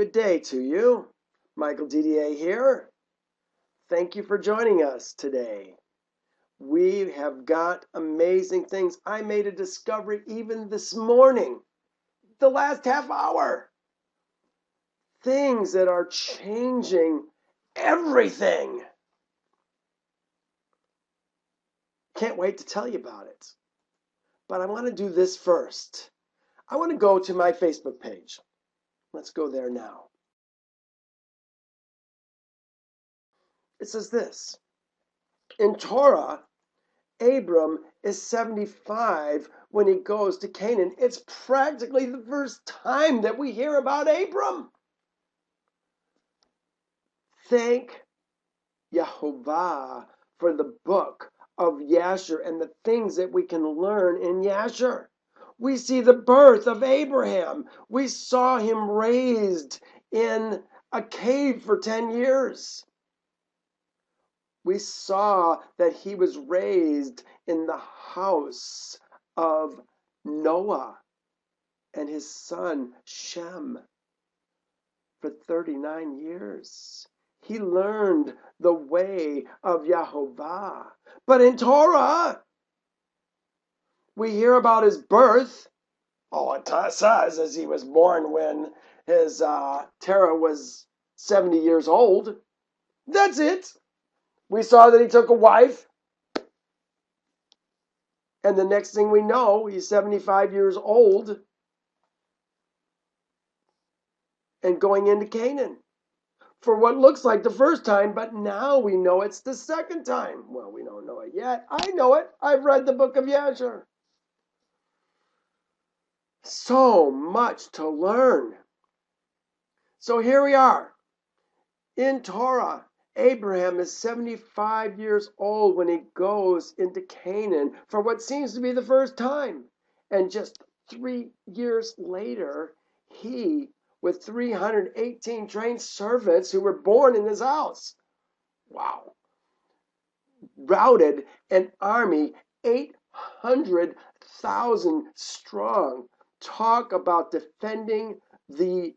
good day to you. Michael DDA here. Thank you for joining us today. We have got amazing things. I made a discovery even this morning, the last half hour. Things that are changing everything. Can't wait to tell you about it. But I want to do this first. I want to go to my Facebook page. Let's go there now. It says this. In Terah, Abram is 75 when he goes to Canaan. It's practically the first time that we hear about Abram. Thank Yehovah for the book of Yasher and the things that we can learn in Yasher. We see the birth of Abraham. We saw him raised in a cave for 10 years. We saw that he was raised in the house of Noah and his son Shem for 39 years. He learned the way of Yehovah. But in Terah, we hear about his birth. All it says is he was born when his Terah was 70 years old. That's it. We saw that he took a wife. And the next thing we know, he's 75 years old and going into Canaan for what looks like the first time, but now we know it's the second time. Well, we don't know it yet. I know it. I've read the book of Yasher. So much to learn. So here we are. In Terah, Abraham is 75 years old when he goes into Canaan for what seems to be the first time. And just 3 years later, he, with 318 trained servants who were born in his house, routed an army 800,000 strong. Talk about defending the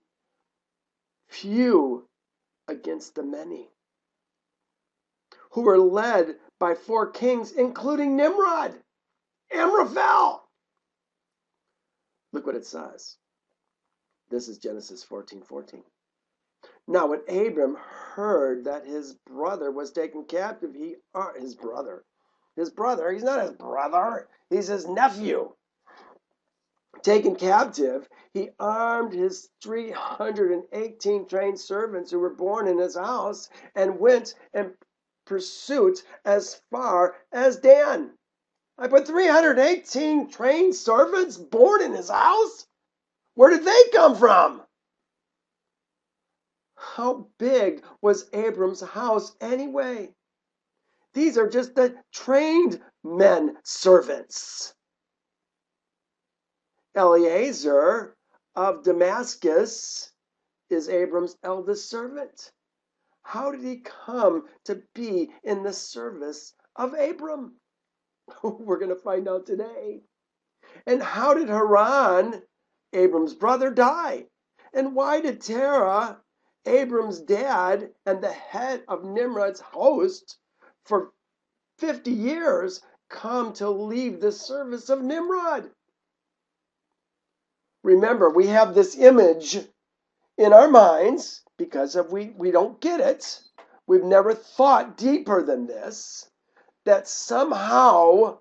few against the many, who were led by 4 kings, including Nimrod, Amraphel. Look what it says. This is Genesis 14:14. Now, when Abram heard that his brother was taken captive, he's not his brother, he's his nephew. Taken captive, he armed his 318 trained servants who were born in his house and went in pursuit as far as Dan. I put 318 trained servants born in his house? Where did they come from? How big was Abram's house anyway? These are just the trained men servants. Eliezer of Damascus is Abram's eldest servant. How did he come to be in the service of Abram? We're going to find out today. And how did Haran, Abram's brother, die? And why did Terah, Abram's dad and the head of Nimrod's host for 50 years, come to leave the service of Nimrod? Remember, we have this image in our minds because we don't get it. We've never thought deeper than this, that somehow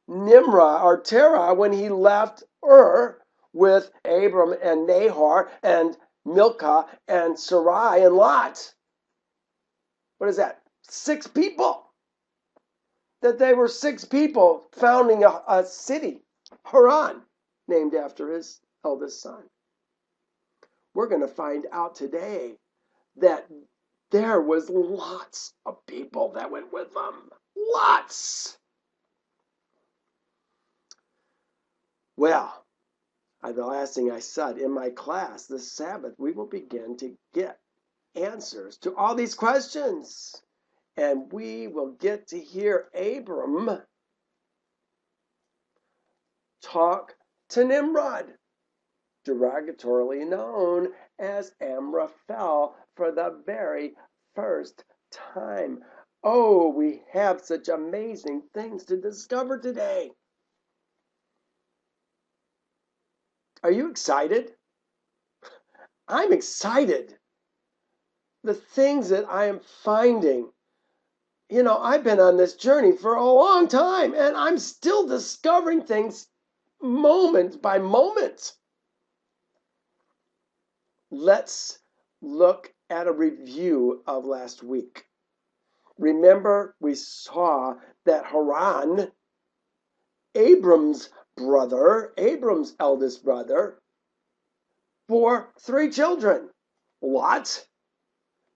Nimrod or Terah, when he left Ur with Abram and Nahor and Milcah and Sarai and Lot, what is that? 6 people. That they were 6 people founding a city, Haran, named after his eldest son. We're going to find out today that there was lots of people that went with them. Lots. Well, the last thing I said in my class this Sabbath, we will begin to get answers to all these questions. And we will get to hear Abram talk to Nimrod. derogatorily known as Amraphel for the very first time. Oh, we have such amazing things to discover today. Are you excited? I'm excited. The things that I am finding. You know, I've been on this journey for a long time, and I'm still discovering things moment by moment. Let's look at a review of last week. Remember, we saw that Haran, Abram's eldest brother, bore 3 children, Lot,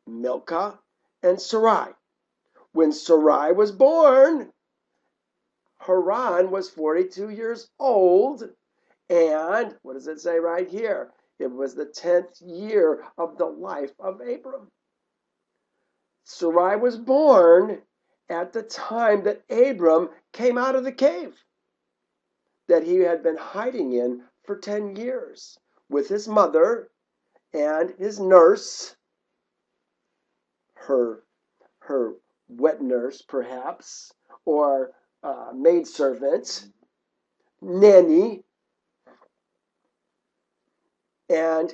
Milcah, and Sarai. When Sarai was born, Haran was 42 years old, and what does it say right here? It was the 10th year of the life of Abram. Sarai was born at the time that Abram came out of the cave that he had been hiding in for 10 years with his mother and his nurse, her wet nurse perhaps, or maidservant, nanny, and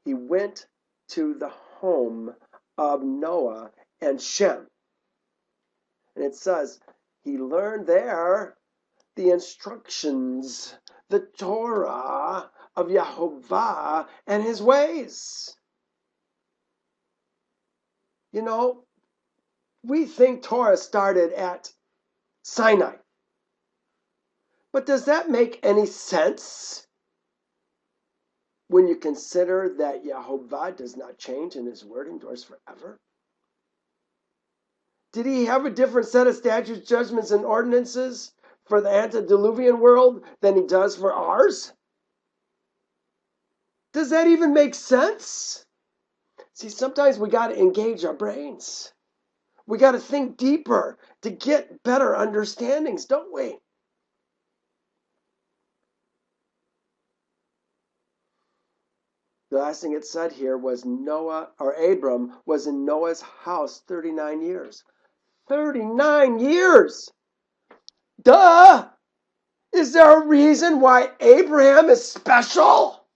he went to the home of Noah and Shem. And it says he learned there the instructions, the Torah of Yehovah and his ways. You know, we think Torah started at Sinai. But does that make any sense when you consider that Yehovah does not change and his word endures forever? Did he have a different set of statutes, judgments, and ordinances for the antediluvian world than he does for ours? Does that even make sense? See, sometimes we got to engage our brains. We got to think deeper to get better understandings, don't we? The last thing it said here was Abram was in Noah's house 39 years. 39 years! Duh! Is there a reason why Abraham is special?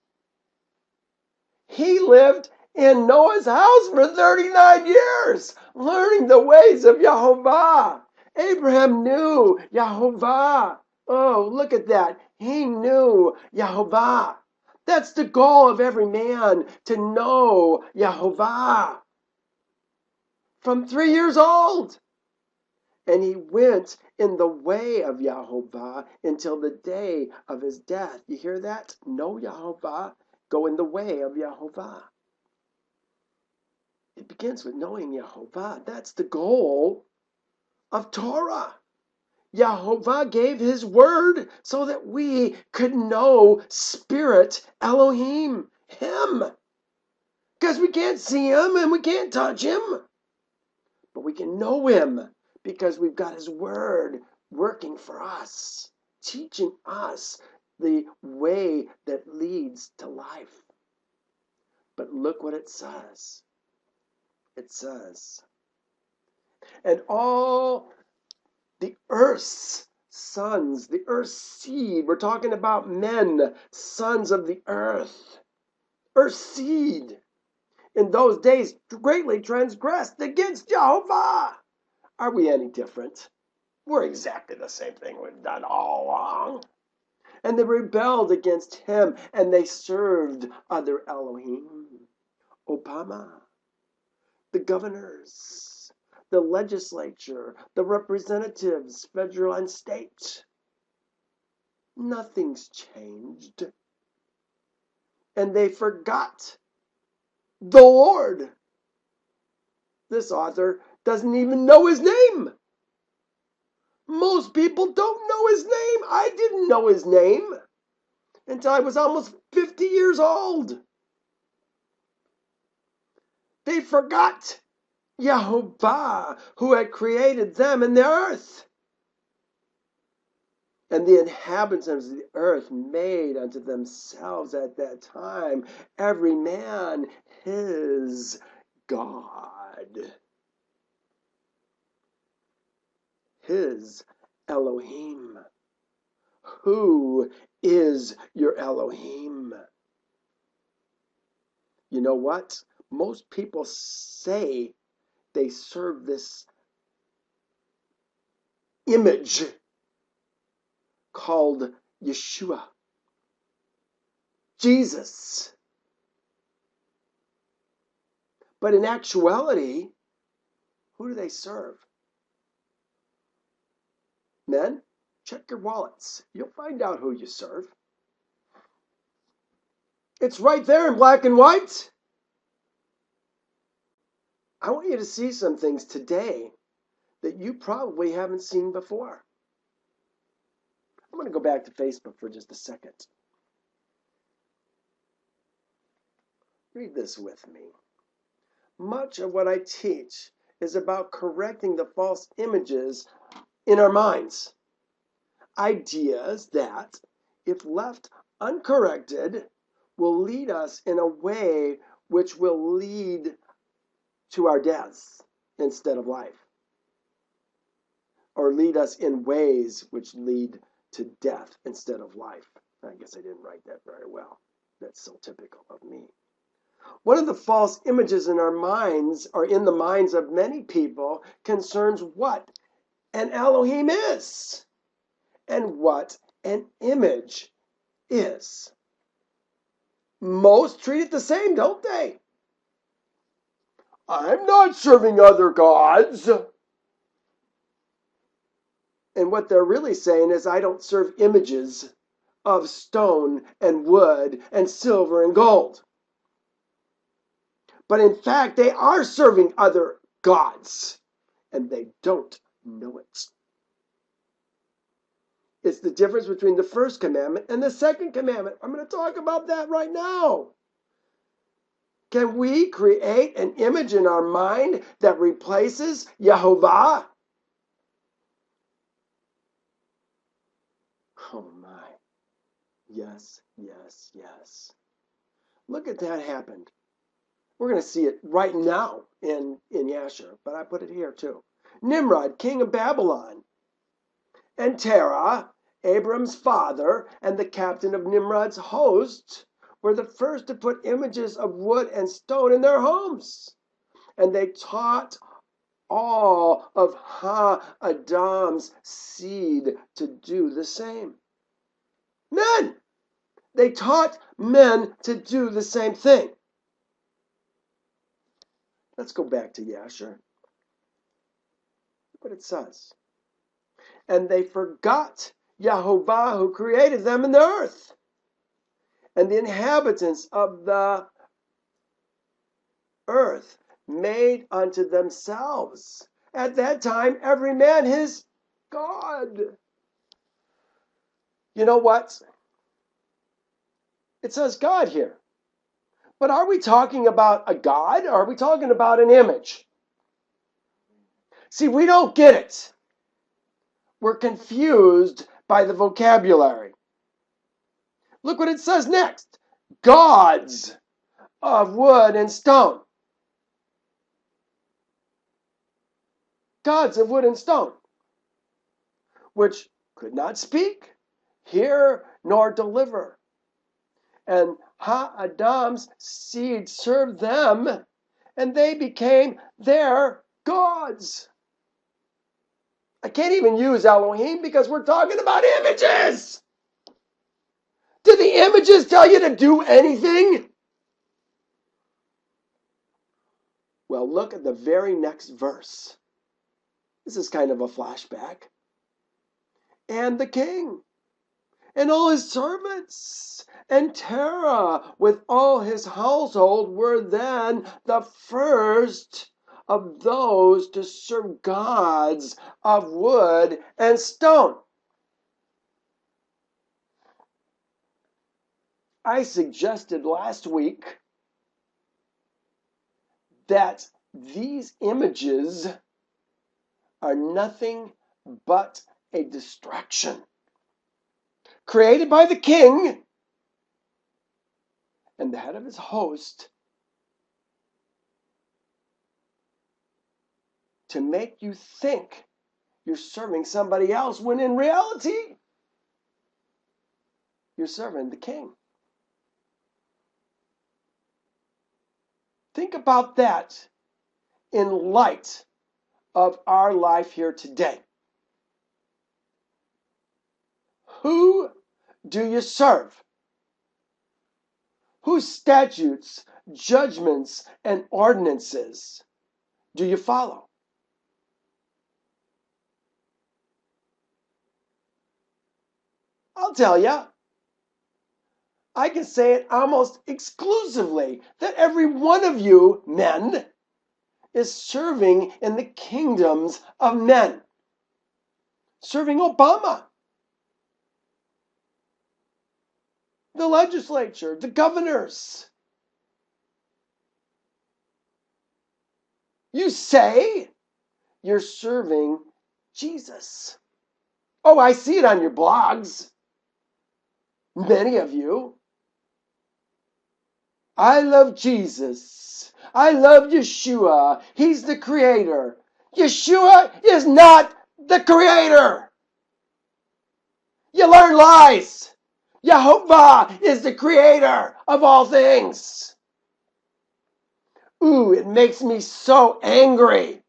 He lived in Noah's house for 39 years, learning the ways of Yehovah. Abraham knew Yehovah. Oh, look at that. He knew Yehovah. That's the goal of every man, to know Yehovah. From 3 years old. And he went in the way of Yehovah until the day of his death. You hear that? Know Yehovah. Go in the way of Yehovah. It begins with knowing Yehovah. That's the goal of Torah. Yehovah gave his word so that we could know Spirit Elohim, him. Because we can't see him and we can't touch him. But we can know him because we've got his word working for us, teaching us the way that leads to life. But look what it says. It says, and all the earth's sons, the earth's seed, we're talking about men, sons of the earth, earth's seed, in those days greatly transgressed against Yehovah. Are we any different? We're exactly the same thing we've done all along. And they rebelled against him, and they served other elohim. Obama, the governors, the legislature, the representatives, federal and state. Nothing's changed. And they forgot the Lord. This author doesn't even know his name. Most people don't know his name. I didn't know his name until I was almost 50 years old. They forgot Yehovah, who had created them and the earth. And the inhabitants of the earth made unto themselves at that time, every man his God, his elohim. Who is your elohim? You know what? Most people say they serve this image called Yeshua, Jesus. But in actuality, who do they serve? Men, check your wallets. You'll find out who you serve. It's right there in black and white. I want you to see some things today that you probably haven't seen before. I'm going to go back to Facebook for just a second. Read this with me. Much of what I teach is about correcting the false images in our minds. Ideas that, if left uncorrected, will lead us in a way which will lead to our deaths instead of life. Or lead us in ways which lead to death instead of life. I guess I didn't write that very well. That's so typical of me. One of the false images in our minds, or in the minds of many people, concerns what an Elohim is and what an image is. Most treat it the same, don't they? I'm not serving other gods. And what they're really saying is, I don't serve images of stone and wood and silver and gold. But in fact, they are serving other gods, and they don't know it. It's the difference between the first commandment and the second commandment. I'm going to talk about that right now. Can we create an image in our mind that replaces Yehovah? Oh my. Yes, yes, yes. Look at that happen. We're going to see it right now in Yasher, but I put it here too. Nimrod, king of Babylon, and Terah, Abram's father, and the captain of Nimrod's host, were the first to put images of wood and stone in their homes. And they taught all of Adam's seed to do the same. Men! They taught men to do the same thing. Let's go back to Yasher. Look what it says. And they forgot Yehovah who created them in the earth, and the inhabitants of the earth made unto themselves at that time every man his God. You know what? It says God here. But are we talking about a God, or are we talking about an image? See, we don't get it. We're confused by the vocabulary. Look what it says next. Gods of wood and stone. Gods of wood and stone, which could not speak, hear, nor deliver. And Adam's seed served them, and they became their gods. I can't even use Elohim because we're talking about images. Do the images tell you to do anything? Well, look at the very next verse. This is kind of a flashback. And the king, and all his servants, and Terah with all his household were then the first of those to serve gods of wood and stone. I suggested last week that these images are nothing but a distraction. created by the king and the head of his host, to make you think you're serving somebody else when in reality, you're serving the king. Think about that in light of our life here today. Who do you serve? Whose statutes, judgments, and ordinances do you follow? I'll tell you, I can say it almost exclusively that every one of you men is serving in the kingdoms of men. Serving Obama, the legislature, the governors. You say you're serving Jesus. Oh, I see it on your blogs. Many of you. I love Jesus. I love Yeshua. He's the creator. Yeshua is not the creator. You learn lies. Yehovah is the creator of all things. Ooh, it makes me so angry.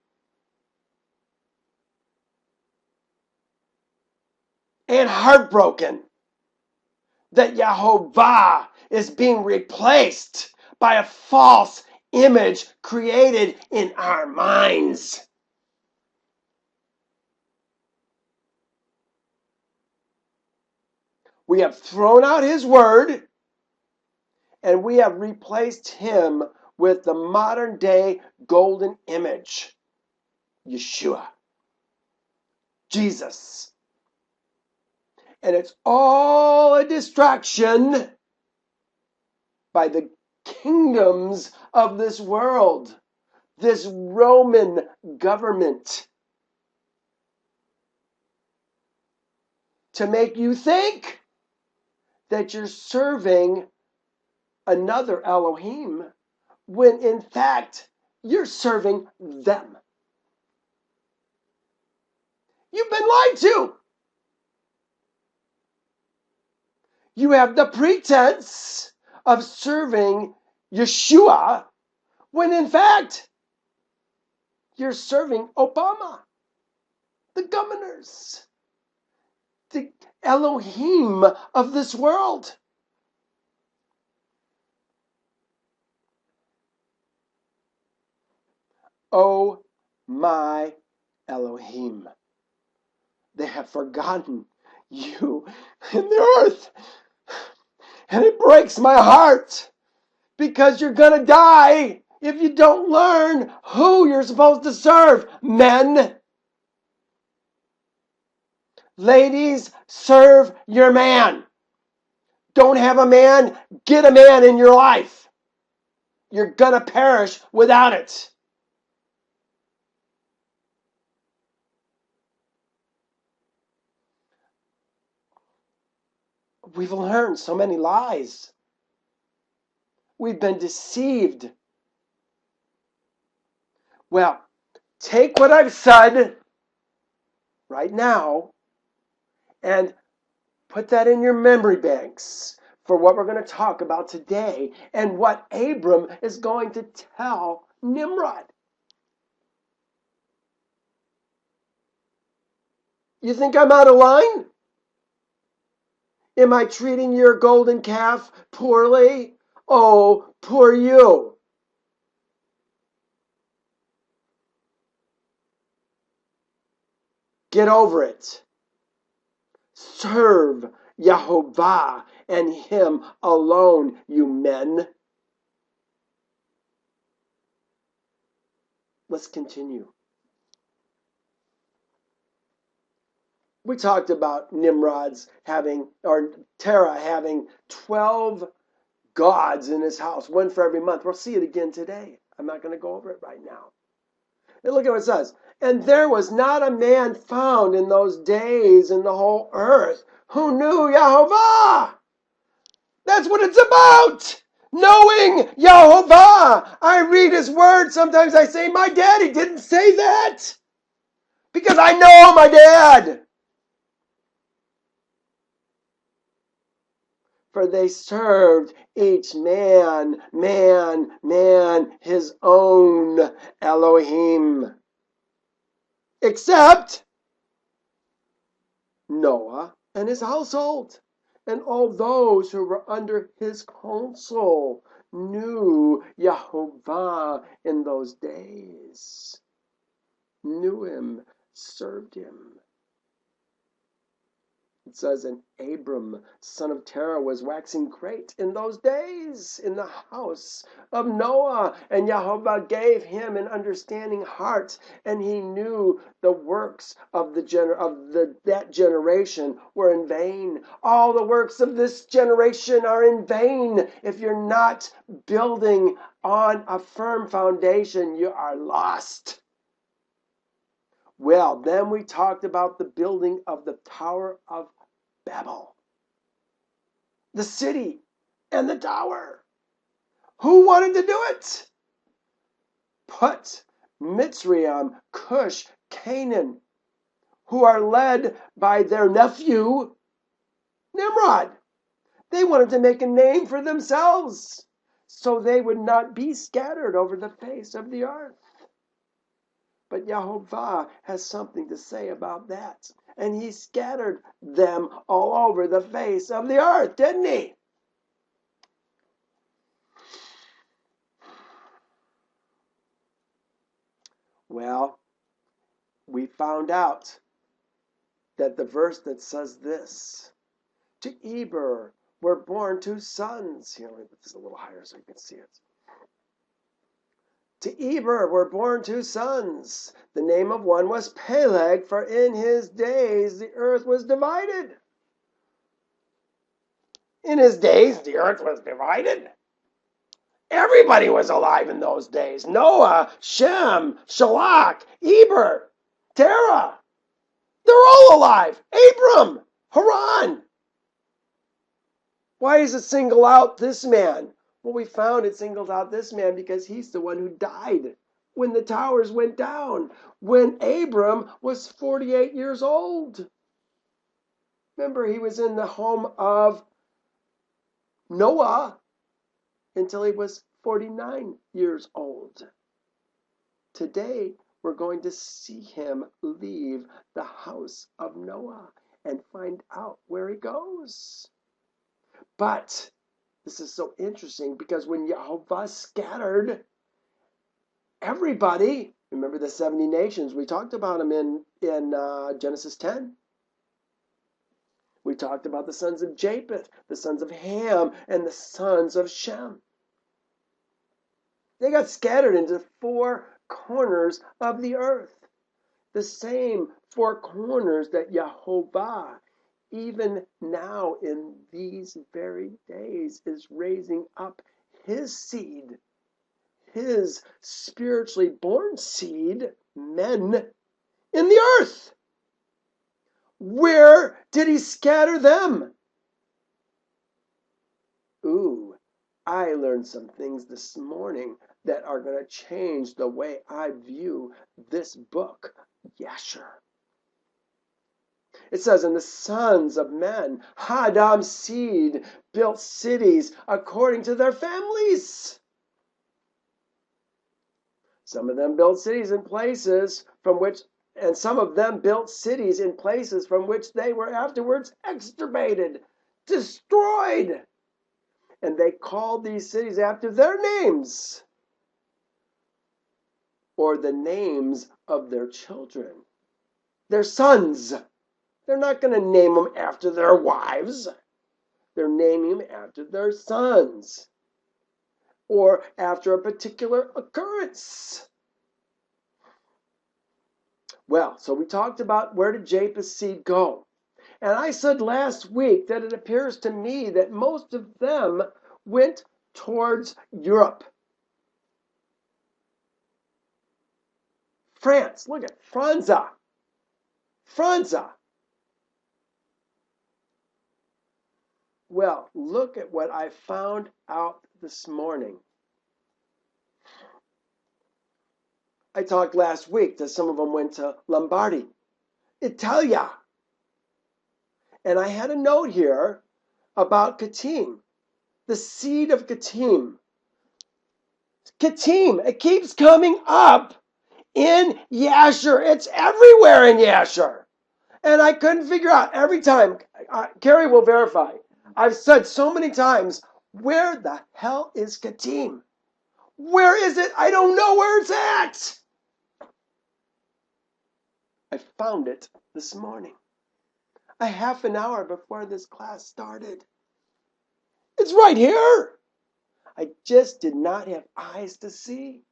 And heartbroken that Yehovah is being replaced by a false image created in our minds. We have thrown out his word and we have replaced him with the modern day golden image, Yeshua, Jesus. And it's all a distraction by the kingdoms of this world, this Roman government, to make you think that you're serving another elohim when in fact you're serving them. You've been lied to. You have the pretense of serving Yeshua when in fact you're serving Obama, the governors, the elohim of this world. Oh my Elohim, they have forgotten you in the earth. And it breaks my heart because you're going to die if you don't learn who you're supposed to serve. Men, ladies, serve your man. Don't have a man, get a man in your life. You're going to perish without it. We've learned so many lies. We've been deceived. Well, take what I've said right now and put that in your memory banks for what we're going to talk about today and what Abram is going to tell Nimrod. You think I'm out of line? Am I treating your golden calf poorly? Oh, poor you. Get over it. Serve Yehovah and him alone, you men. Let's continue. We talked about Nimrod's having, or Terah having 12 gods in his house, one for every month. We'll see it again today. I'm not going to go over it right now. And look at what it says. And there was not a man found in those days in the whole earth who knew Yehovah. That's what it's about. Knowing Yehovah. I read his word. Sometimes I say, my daddy didn't say that. Because I know my dad. For they served each man, his own Elohim. Except Noah and his household. And all those who were under his counsel knew Yehovah in those days. Knew him, served him. It says, and Abram, son of Terah, was waxing great in those days in the house of Noah. And Yehovah gave him an understanding heart, and he knew the works of that generation were in vain. All the works of this generation are in vain. If you're not building on a firm foundation, you are lost. Well, then we talked about the building of the Tower of Babel. The city and the tower. Who wanted to do it? Put Mitzrayim, Cush, Canaan, who are led by their nephew, Nimrod. They wanted to make a name for themselves so they would not be scattered over the face of the earth. But Yehovah has something to say about that. And he scattered them all over the face of the earth, didn't he? Well, we found out that the verse that says this, to Eber were born two sons. Here, let me put this a little higher so you can see it. To Eber were born two sons. The name of one was Peleg, for in his days the earth was divided. In his days the earth was divided. Everybody was alive in those days. Noah, Shem, Shalach, Eber, Terah. They're all alive. Abram, Haran. Why does it single out this man? Well, we found it singles out this man because he's the one who died when the towers went down, when Abram was 48 years old. Remember, he was in the home of Noah until he was 49 years old. Today, we're going to see him leave the house of Noah and find out where he goes. But this is so interesting because when Yehovah scattered everybody, remember the 70 nations, we talked about them in Genesis 10. We talked about the sons of Japheth, the sons of Ham, and the sons of Shem. They got scattered into four corners of the earth. The same four corners that Yehovah, even now in these very days, is raising up his seed, his spiritually born seed, men, in the earth. Where did he scatter them? Ooh, I learned some things this morning that are going to change the way I view this book, Yasher. It says, and the sons of men, Hadam's seed, built cities according to their families. Some of them built cities in places from which, and some of them built cities in places from which they were afterwards extirpated, destroyed. And they called these cities after their names, or the names of their children, their sons. They're not going to name them after their wives. They're naming them after their sons, or after a particular occurrence. Well, so we talked about where did Japheth's seed go. And I said last week that it appears to me that most of them went towards Europe. France, look at Franza. Well, look at what I found out this morning. I talked last week that some of them went to Lombardy, Italia. And I had a note here about Kittim, the seed of Kittim. Kittim, it keeps coming up in Yasher. It's everywhere in Yasher. And I couldn't figure out every time. Carrie will verify. I've said so many times, where the hell is Kittim? Where is it? I don't know where it's at. I found it this morning, a half an hour before this class started. It's right here. I just did not have eyes to see.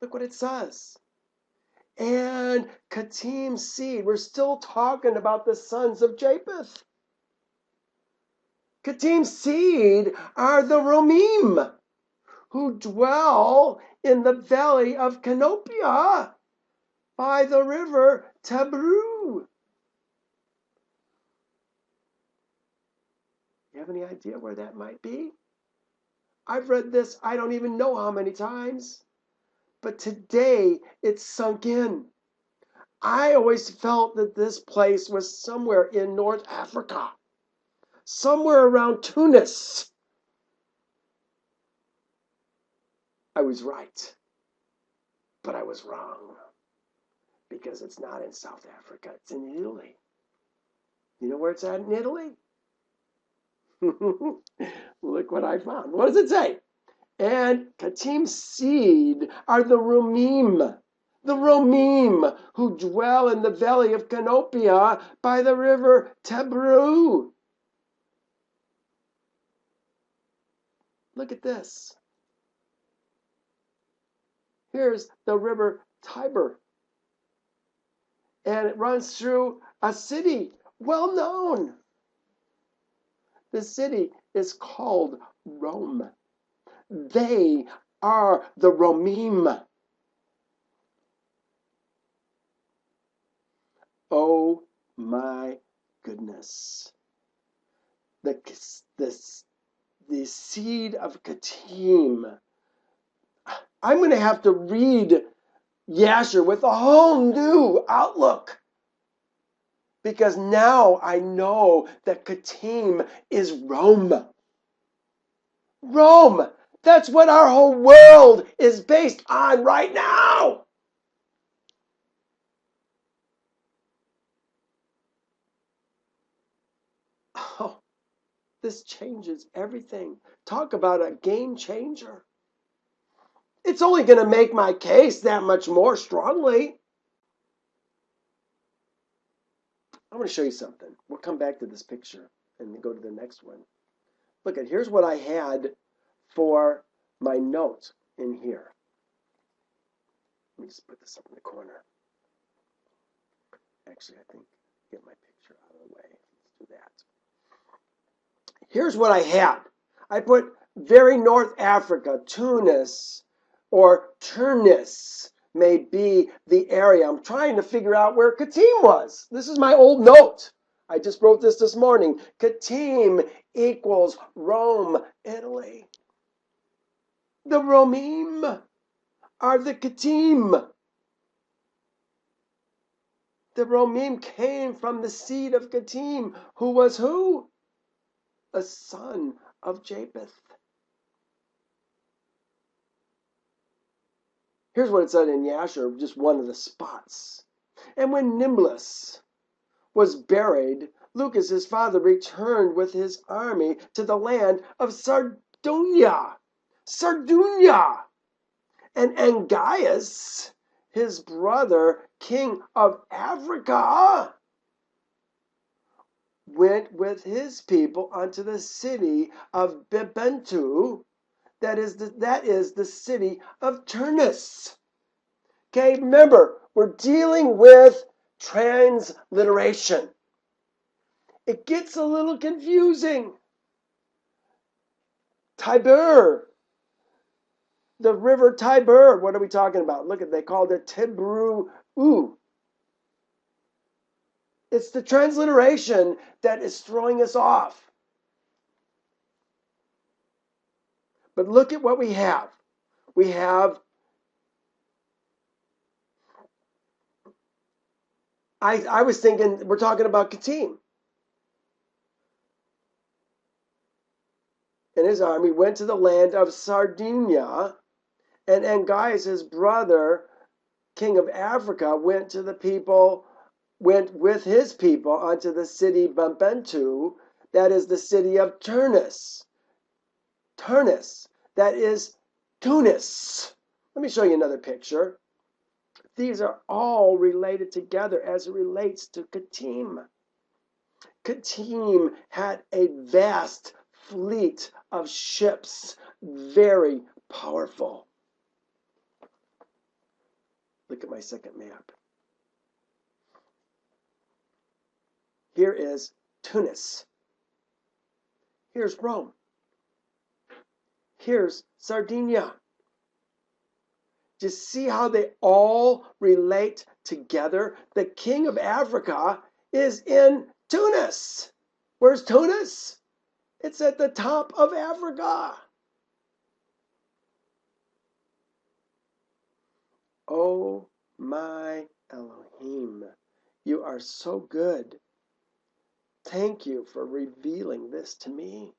Look what it says. And Kittim's seed. We're still talking about the sons of Japheth. Kittim's seed are the Romim, who dwell in the valley of Canopia by the river Tabru. You have any idea where that might be? I've read this I don't even know how many times, but today it's sunk in. I always felt that this place was somewhere in North Africa, somewhere around Tunis. I was right, but I was wrong, because it's not in South Africa, it's in Italy. You know where it's at in Italy? Look what I found. What does it say? And Kittim's seed are the Romim, who dwell in the valley of Canopia by the river Tabru. Look at this. Here's the river Tiber. And it runs through a city well known. The city is called Rome. They are the Romim. Oh my goodness. The seed of Kittim. I'm going to have to read Yasher with a whole new outlook, because now I know that Kittim is Rome. Rome! That's what our whole world is based on right now! Oh, this changes everything. Talk about a game changer. It's only going to make my case that much more strongly. I'm going to show you something. We'll come back to this picture and go to the next one. Look, here's what I had for my note in here. Let me just put this up in the corner. Actually, I think get my picture out of the way. Let's do that. Here's what I had. I put very North Africa, Tunis, or Tunis may be the area. I'm trying to figure out where Kittim was. This is my old note. I just wrote this morning. Kittim equals Rome, Italy. The Romim are the Kittim. The Romim came from the seed of Kittim, who was who? A son of Japheth. Here's what it said in Yasher, just one of the spots. And when Nimrod was buried, Lucas, his father, returned with his army to the land of Sardunia. And Angias, his brother, king of Africa, went with his people unto the city of Bebentu, that is the city of Turnus. Okay, remember, we're dealing with transliteration. It gets a little confusing. Tiber, the river Tiber, what are we talking about? Look, they called it Tibru. It's the transliteration that is throwing us off. But look at what we have. We have, I was thinking, we're talking about Katim. And his army went to the land of Sardinia, and Angias, his brother, king of Africa, went with his people unto the city Bumbentu, that is the city of Turnus. Turnus, that is Tunis. Let me show you another picture. These are all related together as it relates to Katim. Katim had a vast fleet of ships, very powerful. Look at my second map. Here is Tunis. Here's Rome. Here's Sardinia. Do you see how they all relate together? The king of Africa is in Tunis. Where's Tunis? It's at the top of Africa. Oh my Elohim, you are so good. Thank you for revealing this to me.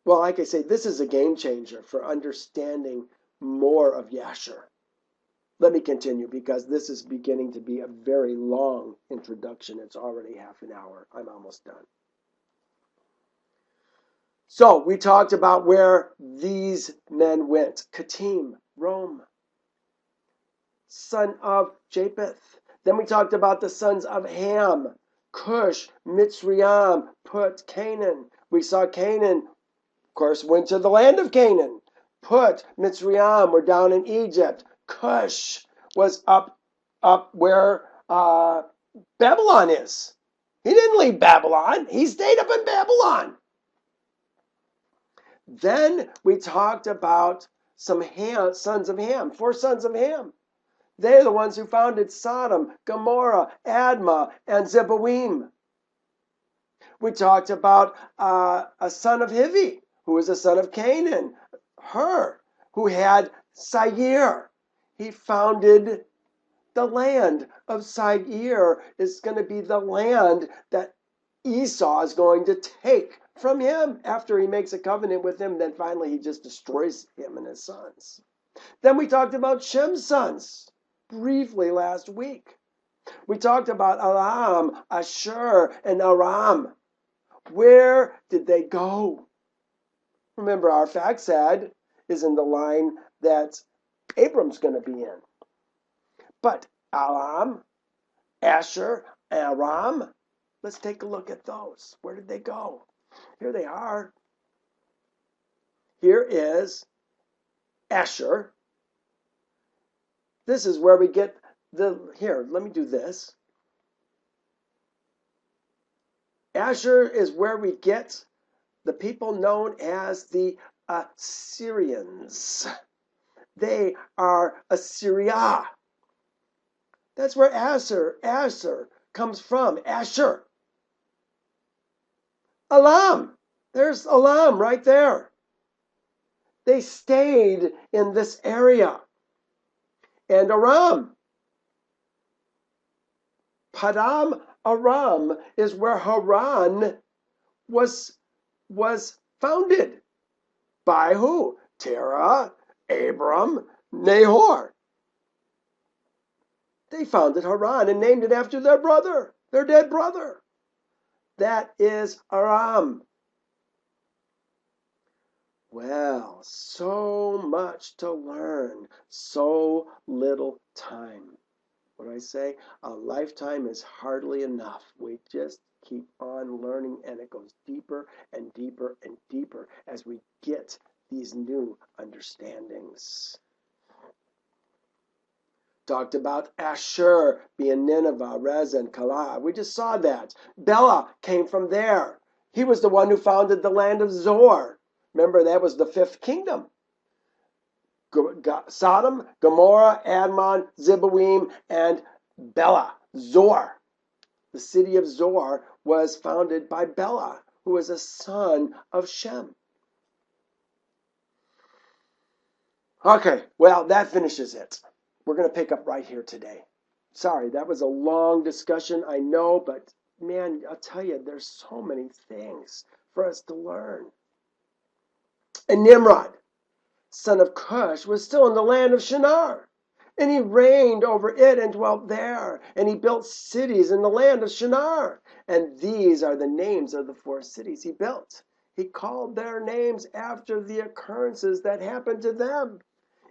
Well, like I say, this is a game changer for understanding more of Yasher. Let me continue because this is beginning to be a very long introduction. It's already half an hour. I'm almost done. So we talked about where these men went. Katim, Rome, son of Japheth. Then we talked about the sons of Ham, Cush, Mitzrayim, Put, Canaan. We saw Canaan, of course, went to the land of Canaan. Put, Mitzrayim were down in Egypt. Cush was up where Babylon is. He didn't leave Babylon. He stayed up in Babylon. Then we talked about some sons of Ham, 4 sons of Ham. They're the ones who founded Sodom, Gomorrah, Admah, and Zeboim. We talked about a son of Hivi, who was a son of Canaan, who had Seir. He founded the land of Seir. Is going to be the land that Esau is going to take from him after he makes a covenant with him. Then finally he just destroys him and his sons. Then we talked about Shem's sons briefly last week. We talked about Elam, Asher, and Aram. Where did they go? Remember, our fact is in the line that Abram's going to be in. But Elam, Asher, and Aram, let's take a look at those. Where did they go? Here they are. Here is Asher. This is where we get here, let me do this. Asher is where we get the people known as the Assyrians. They are Assyria. That's where Asher comes from. Asher. Elam. There's Elam right there. They stayed in this area. And Aram. Padam Aram is where Haran was founded. By who? Terah, Abram, Nahor. They founded Haran and named it after their brother, their dead brother. That is Aram. Well, so much to learn, so little time. What do I say? A lifetime is hardly enough. We just keep on learning, and it goes deeper and deeper and deeper as we get these new understandings. Talked about Asher being Nineveh, Rezin, Calah. We just saw that. Bela came from there. He was the one who founded the land of Zor. Remember, that was the 5th kingdom. Sodom, Gomorrah, Admon, Zeboim, and Bela, Zor. The city of Zor was founded by Bela, who was a son of Shem. Okay, well, that finishes it. We're going to pick up right here today. Sorry, that was a long discussion, I know, but man, I'll tell you, there's so many things for us to learn. And Nimrod, son of Cush, was still in the land of Shinar. And he reigned over it and dwelt there. And he built cities in the land of Shinar. And these are the names of the 4 cities he built. He called their names after the occurrences that happened to them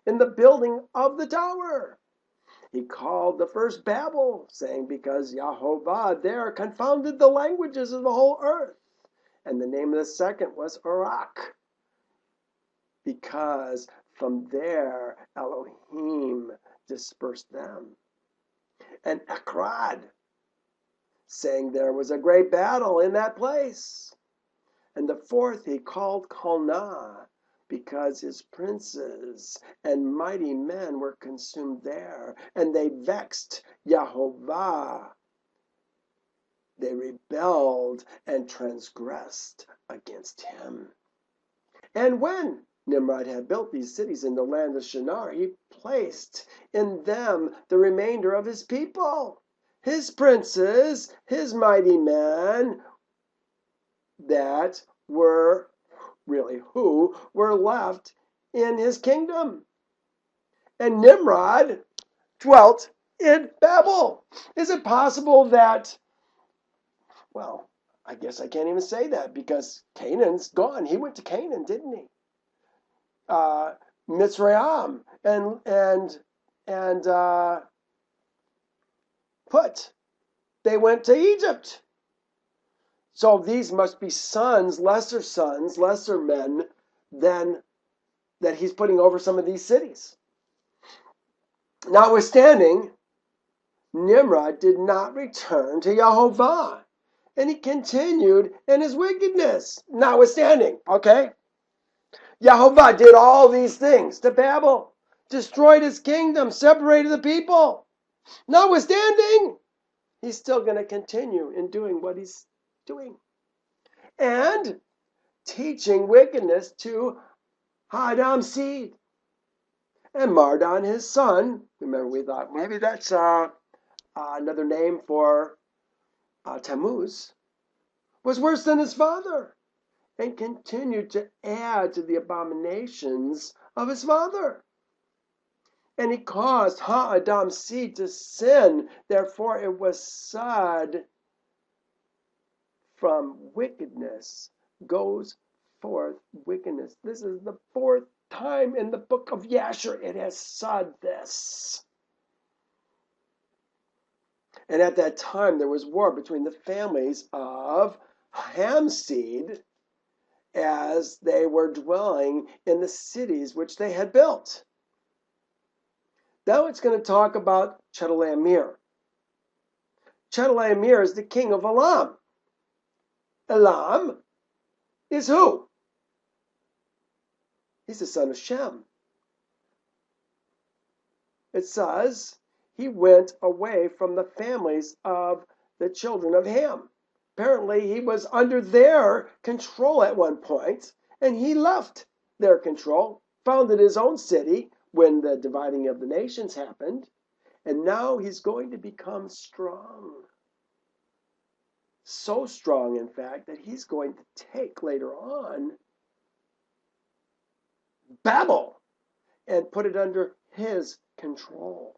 in the building of the tower. He called the first Babel, saying, because Yehovah there confounded the languages of the whole earth. And the name of the second was Urach, because from there Elohim dispersed them. And Ekrad, saying there was a great battle in that place. And the fourth he called Kalna, because his princes and mighty men were consumed there, and they vexed Yehovah. They rebelled and transgressed against him. And when Nimrod had built these cities in the land of Shinar, he placed in them the remainder of his people, his princes, his mighty men, that were really who were left in his kingdom. And Nimrod dwelt in Babel. Is it possible that, well, I guess I can't even say that because Canaan's gone. He went to Canaan, didn't he? Mitzrayim and Put. They went to Egypt. So these must be sons, lesser men than that he's putting over some of these cities. Notwithstanding, Nimrod did not return to Yehovah, and he continued in his wickedness. Notwithstanding, okay? Yehovah did all these things to Babel, destroyed his kingdom, separated the people. Notwithstanding, he's still going to continue in doing what he's doing. And teaching wickedness to Adam's seed. And Mardon, his son, remember we thought maybe that's another name for Tammuz, was worse than his father and continued to add to the abominations of his father. And he caused Adam's seed to sin. Therefore it was said, from wickedness goes forth wickedness. This is the 4th time in the book of Yasher it has said this. And at that time there was war between the families of Ham's seed as they were dwelling in the cities which they had built. Now it's going to talk about Chedorlaomer. Chedorlaomer is the king of Elam. Elam is who? He's the son of Shem. It says he went away from the families of the children of Ham. Apparently he was under their control at one point, and he left their control, founded his own city when the dividing of the nations happened, and now he's going to become strong. So strong, in fact, that he's going to take later on Babel and put it under his control.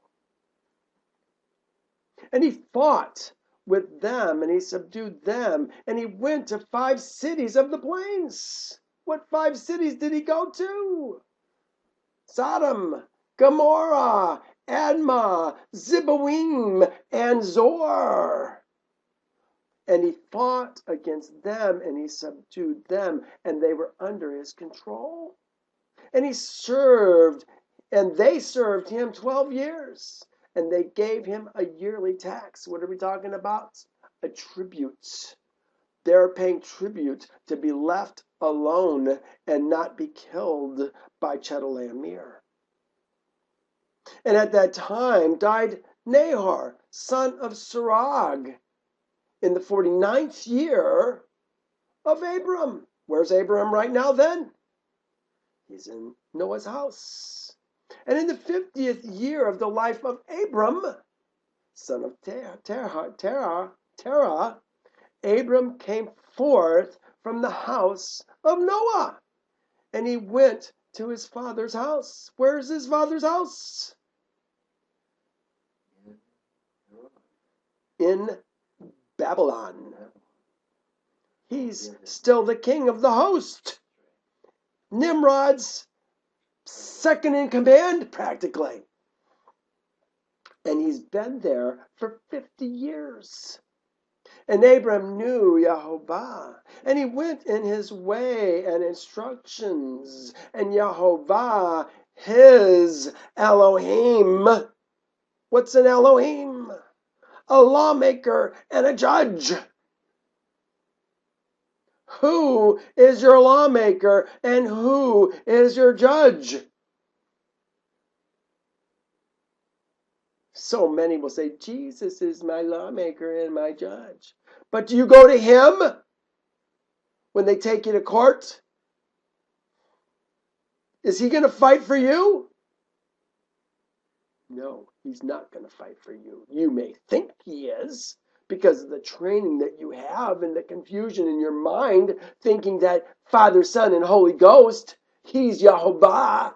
And he fought with them and he subdued them, and he went to 5 cities of the plains. What 5 cities did he go to? Sodom, Gomorrah, Admah, Zeboim, and Zor. And he fought against them and he subdued them, and they were under his control. And he served, and they served him 12 years. And they gave him a yearly tax. What are we talking about? A tribute. They're paying tribute to be left alone and not be killed by Chedorlaomer. And at that time died Nahor, son of Serug, in the 49th year of Abram. Where's Abram right now then? He's in Noah's house. And in the 50th year of the life of Abram, son of Terah, Abram came forth from the house of Noah, and he went to his father's house. Where's his father's house? In Babylon. He's still the king of the host. Nimrod's second in command, practically. And he's been there for 50 years. And Abram knew Yehovah, and he went in his way and instructions, and Yehovah, his Elohim. What's an Elohim? A lawmaker and a judge. Who is your lawmaker and who is your judge? So many will say, Jesus is my lawmaker and my judge. But do you go to him when they take you to court? Is he going to fight for you? No, he's not going to fight for you. You may think he is because of the training that you have and the confusion in your mind, thinking that Father, Son, and Holy Ghost, he's Yehovah.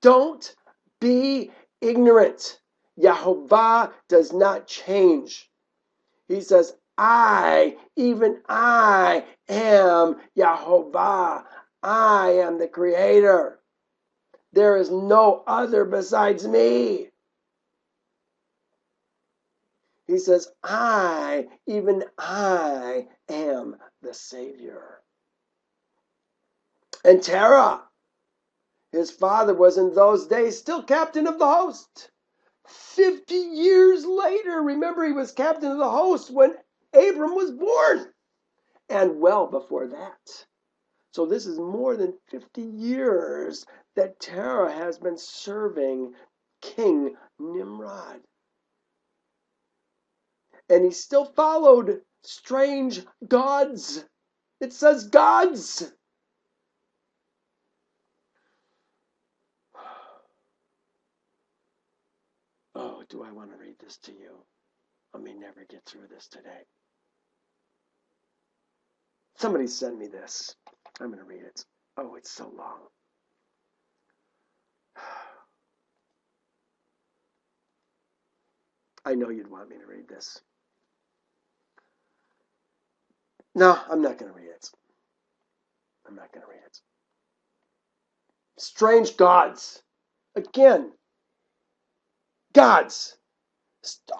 Don't be ignorant. Yehovah does not change. He says, even I am Yehovah. I am the creator. There is no other besides me. He says, even I am the Savior. And Terah, his father, was in those days still captain of the host. 50 years later, remember, he was captain of the host when Abram was born, and well before that. So this is more than 50 years that Terah has been serving King Nimrod. And he still followed strange gods. It says gods. Oh, do I want to read this to you? I may never get through this today. Somebody send me this. I'm going to read it. Oh, it's so long. I know you'd want me to read this. No, I'm not going to read it. I'm not going to read it. Strange gods. Again, gods.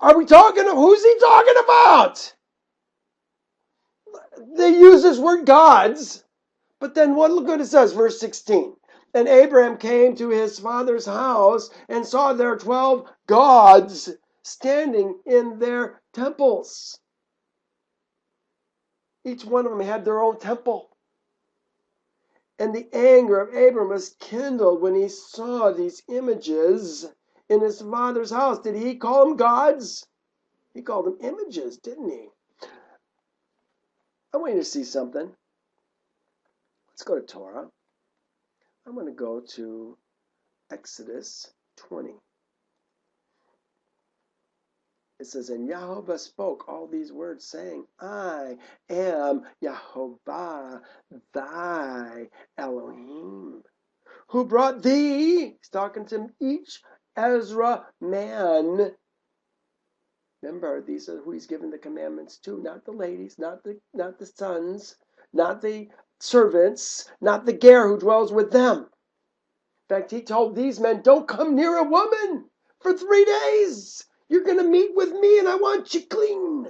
Are we talking? Who's he talking about? They use this word gods, but then look what it says, verse 16. And Abram came to his father's house and saw there 12 gods standing in their temples. Each one of them had their own temple. And the anger of Abram was kindled when he saw these images in his father's house. Did he call them gods? He called them images, didn't he? I want you to see something. Let's go to Torah. I'm going to go to Exodus 20. It says, and Yehovah spoke all these words, saying, I am Yehovah, thy Elohim, who brought thee, he's talking to each Ezra man. Remember, these are who he's given the commandments to, not the ladies, not the sons, not the servants, not the ger who dwells with them. In fact, he told these men, don't come near a woman for 3 days. You're going to meet with me and I want you clean.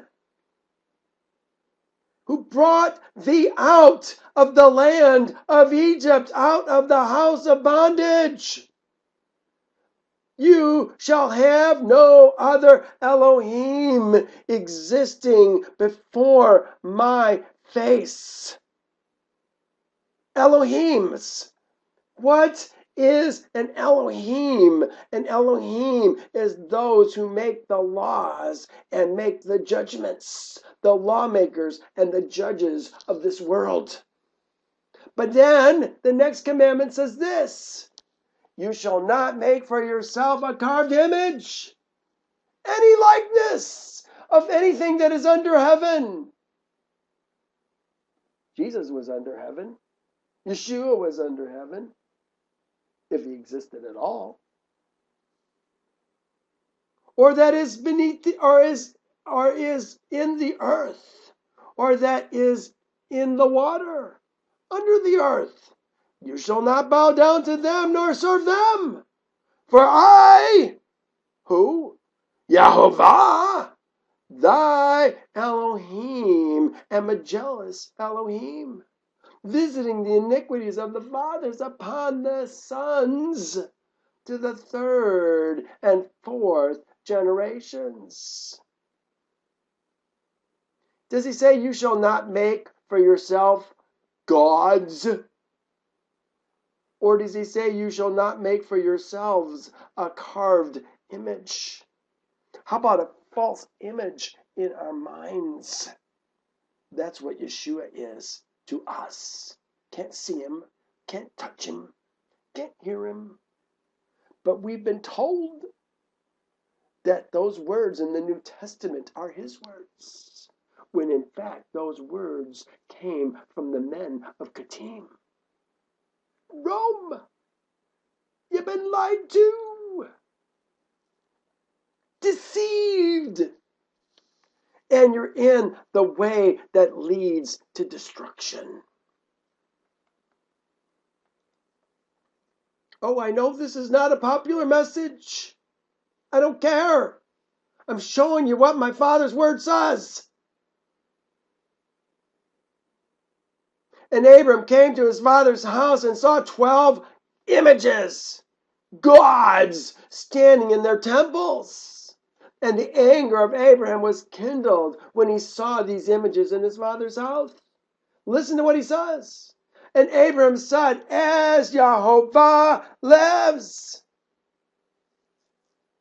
Who brought thee out of the land of Egypt, out of the house of bondage. You shall have no other Elohim existing before my face. Elohims. What is an elohim. An elohim is those who make the laws and make the judgments, the lawmakers and the judges of this world. But then the next commandment says this: you shall not make for yourself a carved image, any likeness of anything that is under heaven. Jesus was under heaven. Yeshua was under heaven, if he existed at all. Or that is beneath the, or is in the earth, or that is in the water, under the earth. You shall not bow down to them nor serve them. For I, who? Yehovah, thy Elohim, am a jealous Elohim, visiting the iniquities of the fathers upon the sons to the third and fourth generations. Does he say you shall not make for yourself gods? Or does he say you shall not make for yourselves a carved image? How about a false image in our minds? That's what Yeshua is to us. Can't see him, can't touch him, can't hear him. But we've been told that those words in the New Testament are his words, when in fact those words came from the men of Kittim. Rome, you've been lied to, deceived, and you're in the way that leads to destruction. Oh, I know this is not a popular message. I don't care. I'm showing you what my Father's word says. And Abram came to his father's house and saw 12 images, gods, standing in their temples. And the anger of Abraham was kindled when he saw these images in his father's house. Listen to what he says. And Abraham said, as Yehovah lives.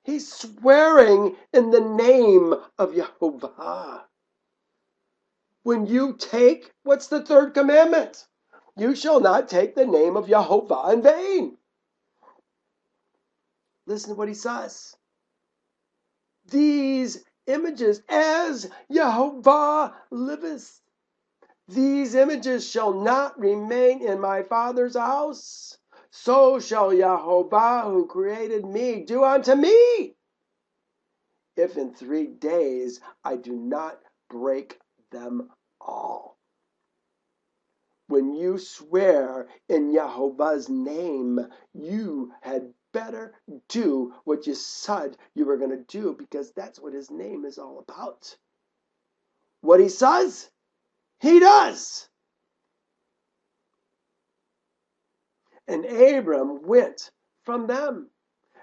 He's swearing in the name of Yehovah. When you take, what's the third commandment? You shall not take the name of Yehovah in vain. Listen to what he says. These images, as Yehovah liveth, these images shall not remain in my Father's house. So shall Yehovah, who created me, do unto me, if in 3 days I do not break them all. When you swear in Yehovah's name, you had better do what you said you were going to do, because that's what his name is all about. What he says, he does. And Abram went from them,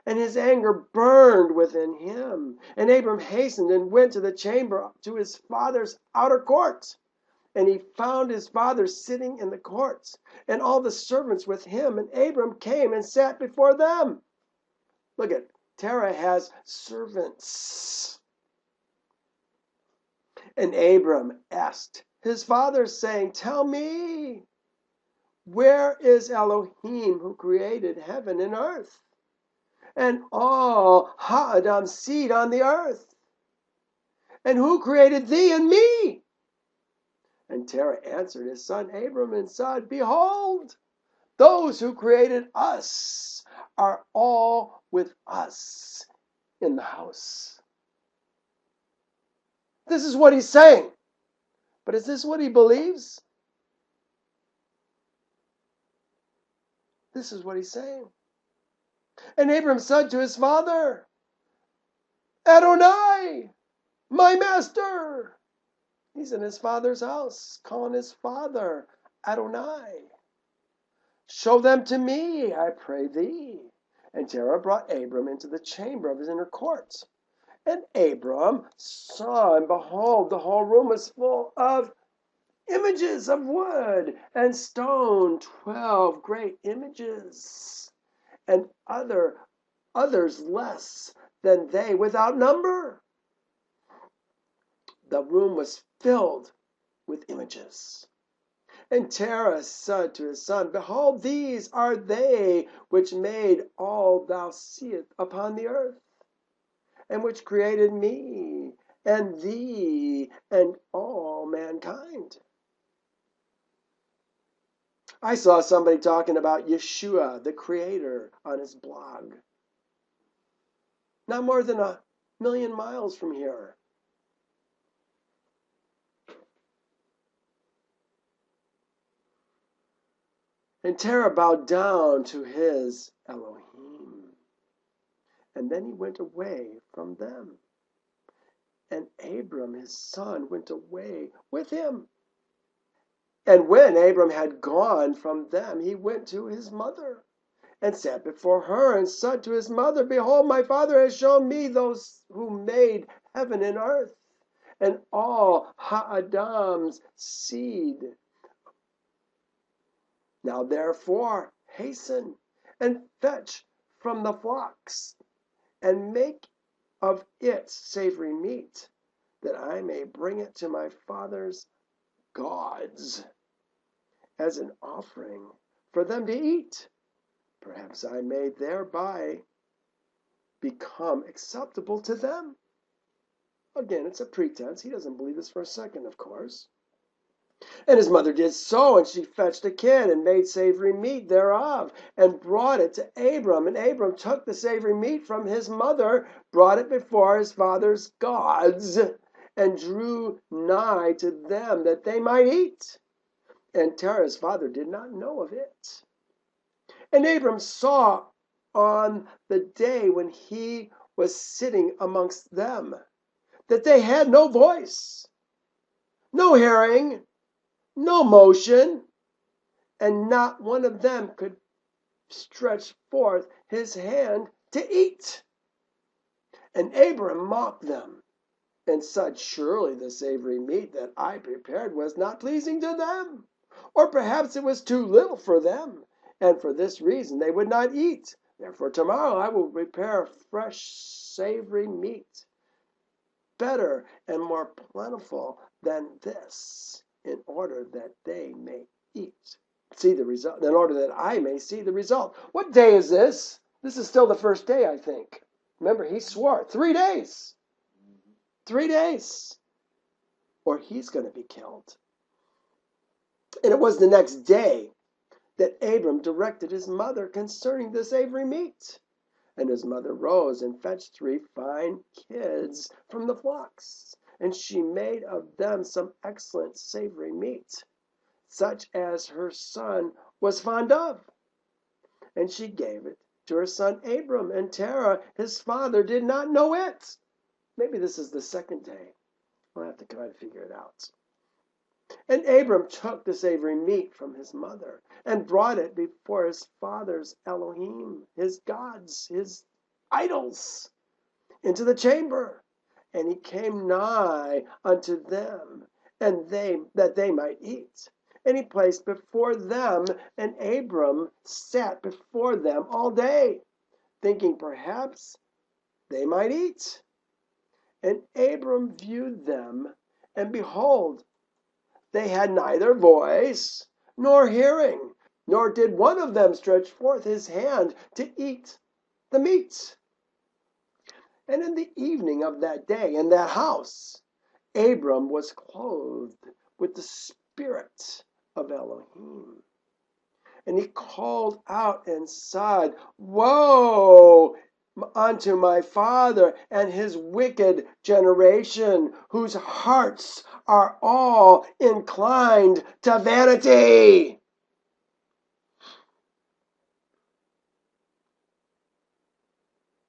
and his anger burned within him. And Abram hastened and went to the chamber to his father's outer court. And he found his father sitting in the courts, and all the servants with him. And Abram came and sat before them. Look at, Terah has servants. And Abram asked his father, saying, tell me, where is Elohim who created heaven and earth, and all Ha'adam seed on the earth? And who created thee and me? And Terah answered his son Abram and said, behold, those who created us are all with us in the house. This is what he's saying. But is this what he believes? This is what he's saying. And Abram said to his father, Adonai, my master. He's in his father's house, calling his father Adonai. Show them to me, I pray thee. And Terah brought Abram into the chamber of his inner court. And Abram saw, and behold, the whole room was full of images of wood and stone, 12 great images. and others less than they without number. The room was filled with images. And Terah said to his son, Behold, these are they which made all thou seest upon the earth, and which created me, and thee, and all mankind. I saw somebody talking about Yeshua, the Creator, on his blog. Not more than 1,000,000 miles from here. And Terah bowed down to his Elohim. And then he went away from them. And Abram, his son, went away with him. And when Abram had gone from them, he went to his mother and sat before her and said to his mother, Behold, my father has shown me those who made heaven and earth and all Ha'adam's seed. Now therefore hasten and fetch from the flocks and make of it savory meat, that I may bring it to my father's gods as an offering for them to eat. Perhaps I may thereby become acceptable to them. Again, it's a pretense. He doesn't believe this for a second, of course. And his mother did so, and she fetched a kid and made savory meat thereof, and brought it to Abram. And Abram took the savory meat from his mother, brought it before his father's gods, and drew nigh to them that they might eat. And Terah's father did not know of it. And Abram saw on the day when he was sitting amongst them that they had no voice, no hearing, no motion, and not one of them could stretch forth his hand to eat. And Abram mocked them and said, Surely the savory meat that I prepared was not pleasing to them, or perhaps it was too little for them, and for this reason they would not eat. Therefore tomorrow I will prepare fresh savory meat, better and more plentiful than this, in order that they may see the result, in order that I may see the result. What day is this? This is still the first day, I think. Remember, he swore 3 days. 3 days. Or he's going to be killed. And it was the next day that Abram directed his mother concerning the savory meat. And his mother rose and fetched 3 fine kids from the flocks. And she made of them some excellent savory meat, such as her son was fond of. And she gave it to her son Abram, and Terah, his father, did not know it. Maybe this is the second day. We'll have to try to figure it out. And Abram took the savory meat from his mother and brought it before his father's Elohim, his gods, his idols, into the chamber. And he came nigh unto them, and that they might eat. And he placed before them, and Abram sat before them all day, thinking perhaps they might eat. And Abram viewed them, and behold, they had neither voice nor hearing, nor did one of them stretch forth his hand to eat the meat. And in the evening of that day, in that house, Abram was clothed with the spirit of Elohim. And he called out and said, Woe unto my father and his wicked generation, whose hearts are all inclined to vanity.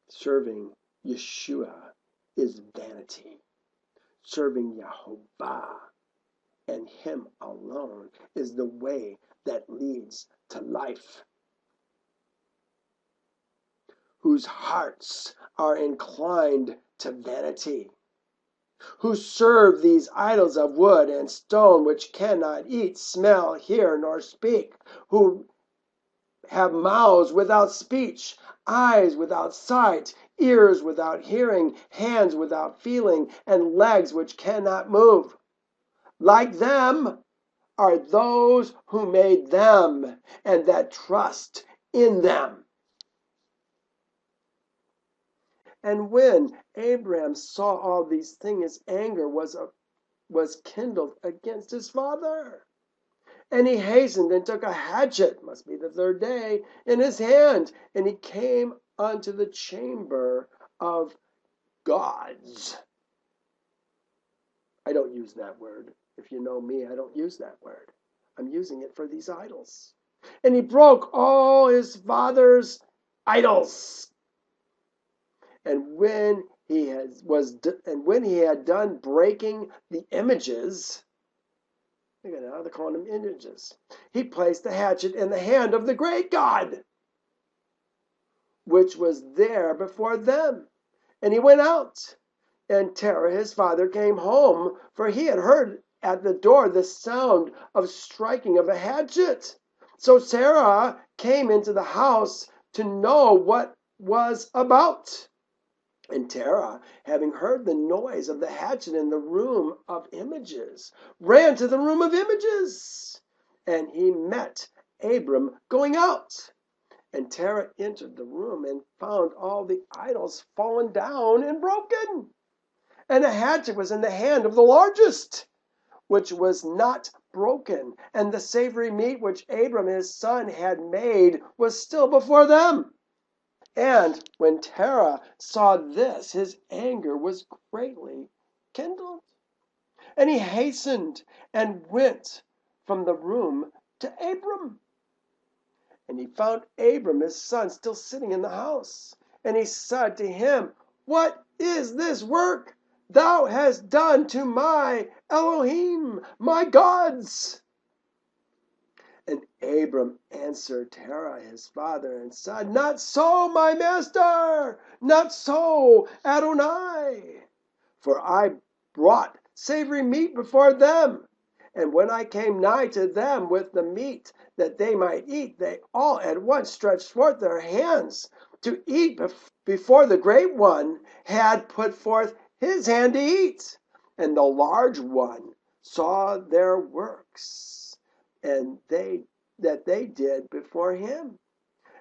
Serving Yeshua is vanity. Serving Yehovah and him alone is the way that leads to life. Whose hearts are inclined to vanity, who serve these idols of wood and stone, which cannot eat, smell, hear, nor speak, who have mouths without speech, eyes without sight, ears without hearing, hands without feeling, and legs which cannot move. Like them are those who made them and that trust in them. And when Abram saw all these things, his anger was kindled against his father. And he hastened and took a hatchet, must be the third day, in his hand, and he came unto the chamber of gods. I don't use that word. If you know me, I don't use that word. I'm using it for these idols. And he broke all his father's idols. And when he had done breaking the images, look at now, they're calling them images, he placed the hatchet in the hand of the great God, which was there before them. And he went out. And Terah, his father, came home, for he had heard at the door the sound of striking of a hatchet. So Terah came into the house to know what was about. And Terah, having heard the noise of the hatchet in the room of images, ran to the room of images. And he met Abram going out. And Terah entered the room and found all the idols fallen down and broken. And a hatchet was in the hand of the largest, which was not broken. And the savory meat which Abram his son had made was still before them. And when Terah saw this, his anger was greatly kindled. And he hastened and went from the room to Abram. And he found Abram his son still sitting in the house. And he said to him, "What is this work thou hast done to my elohim, my gods?" And Abram answered Terah his father and said, "Not so, my master, not so, Adonai. For I brought savory meat before them. And when I came nigh to them with the meat that they might eat, they all at once stretched forth their hands to eat before the great one had put forth his hand to eat. And the large one saw their works, and they did before him.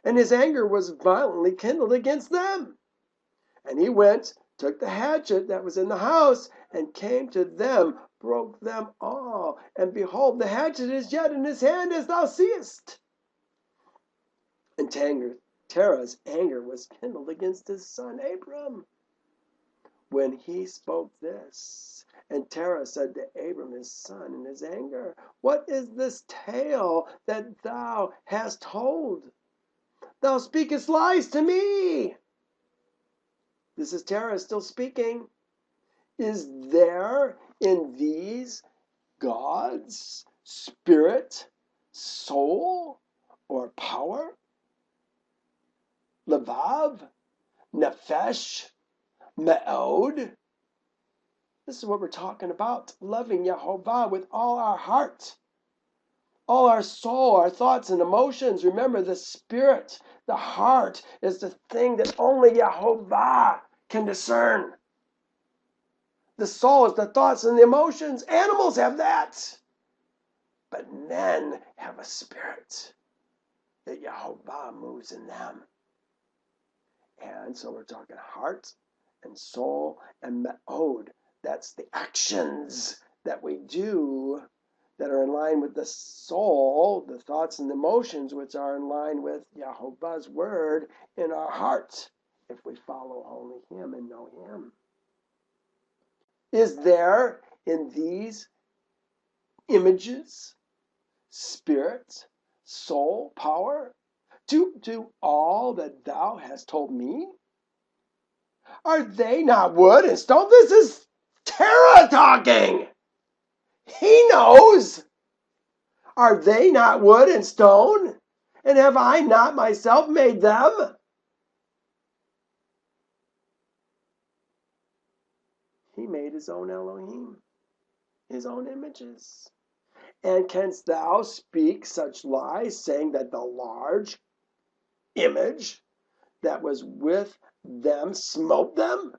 And his anger was violently kindled against them. And he went, took the hatchet that was in the house, and came to them, broke them all. And behold, the hatchet is yet in his hand, as thou seest. And Terah's anger was kindled against his son Abram when he spoke this. And Terah said to Abram his son in his anger, "What is this tale that thou hast told? Thou speakest lies to me." This is Terah still speaking. "Is there in these gods spirit, soul, or power? Levav, nefesh, me'od?" This is what we're talking about. Loving Yehovah with all our heart, all our soul, our thoughts and emotions. Remember, the spirit, the heart, is the thing that only Yehovah can discern. The soul is the thoughts and the emotions. Animals have that. But men have a spirit that Yehovah moves in them. And so we're talking heart and soul and me'od. That's the actions that we do that are in line with the soul, the thoughts and emotions, which are in line with Yehovah's word in our heart, if we follow only him and know him. Is there in these images spirit, soul, power to do all that thou hast told me? Are they not wood and stone? This is Terah talking. He knows. Are they not wood and stone? And have I not myself made them? He made his own elohim, his own images. And canst thou speak such lies, saying that the large image that was with them smote them?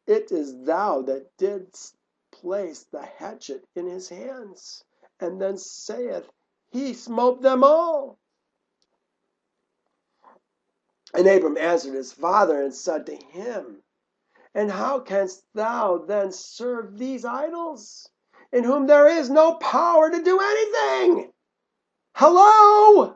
It is thou that didst place the hatchet in his hands, and then saith, he smote them all. And Abram answered his father and said to him, and how canst thou then serve these idols, in whom there is no power to do anything? Hello?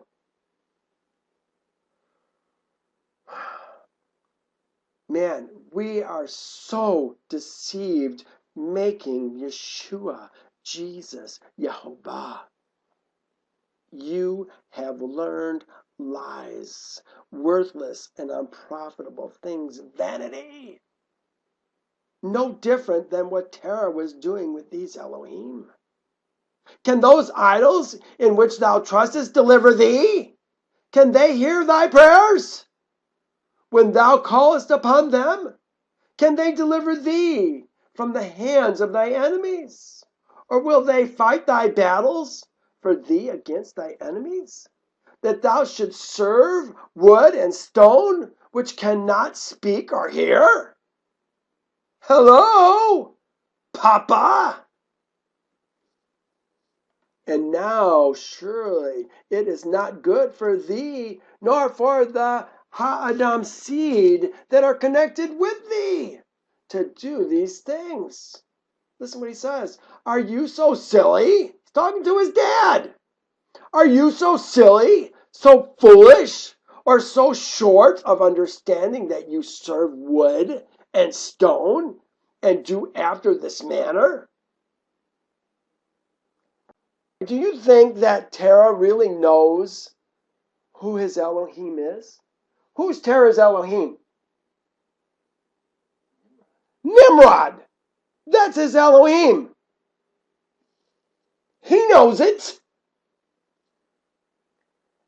Man, we are so deceived making Yeshua, Jesus, Yehovah. You have learned lies, worthless and unprofitable things, vanity. No different than what Terah was doing with these elohim. Can those idols in which thou trustest deliver thee? Can they hear thy prayers when thou callest upon them? Can they deliver thee from the hands of thy enemies? Or will they fight thy battles for thee against thy enemies? That thou shouldst serve wood and stone, which cannot speak or hear? Hello, Papa? And now surely it is not good for thee, nor for the Ha'adam seed that are connected with thee, to do these things. Listen what he says. Are you so silly? He's talking to his dad. Are you so silly, so foolish, or so short of understanding that you serve wood and stone and do after this manner? Do you think that Terah really knows who his Elohim is? Who's Terah's Elohim? Nimrod! That's his Elohim! He knows it!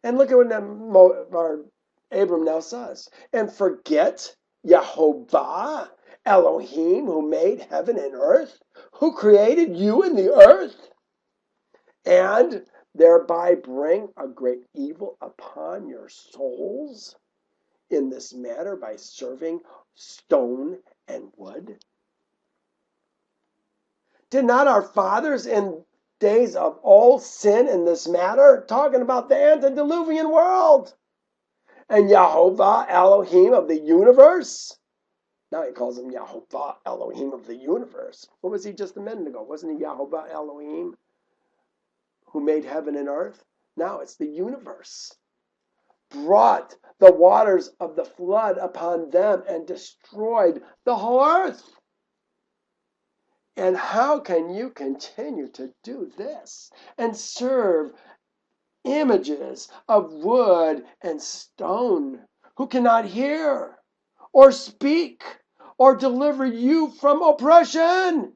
And look at what Abram now says. And forget Yehovah, Elohim, who made heaven and earth, who created you and the earth, and thereby bring a great evil upon your souls in this matter by serving stone and wood? Did not our fathers in days of old sin in this matter? Talking about the antediluvian world. And Yehovah, Elohim of the universe. Now he calls him Yehovah, Elohim of the universe. What was he just a minute ago? Wasn't he Yehovah, Elohim, who made heaven and earth? Now it's the universe. Brought the waters of the flood upon them and destroyed the whole earth. And how can you continue to do this and serve images of wood and stone who cannot hear or speak or deliver you from oppression,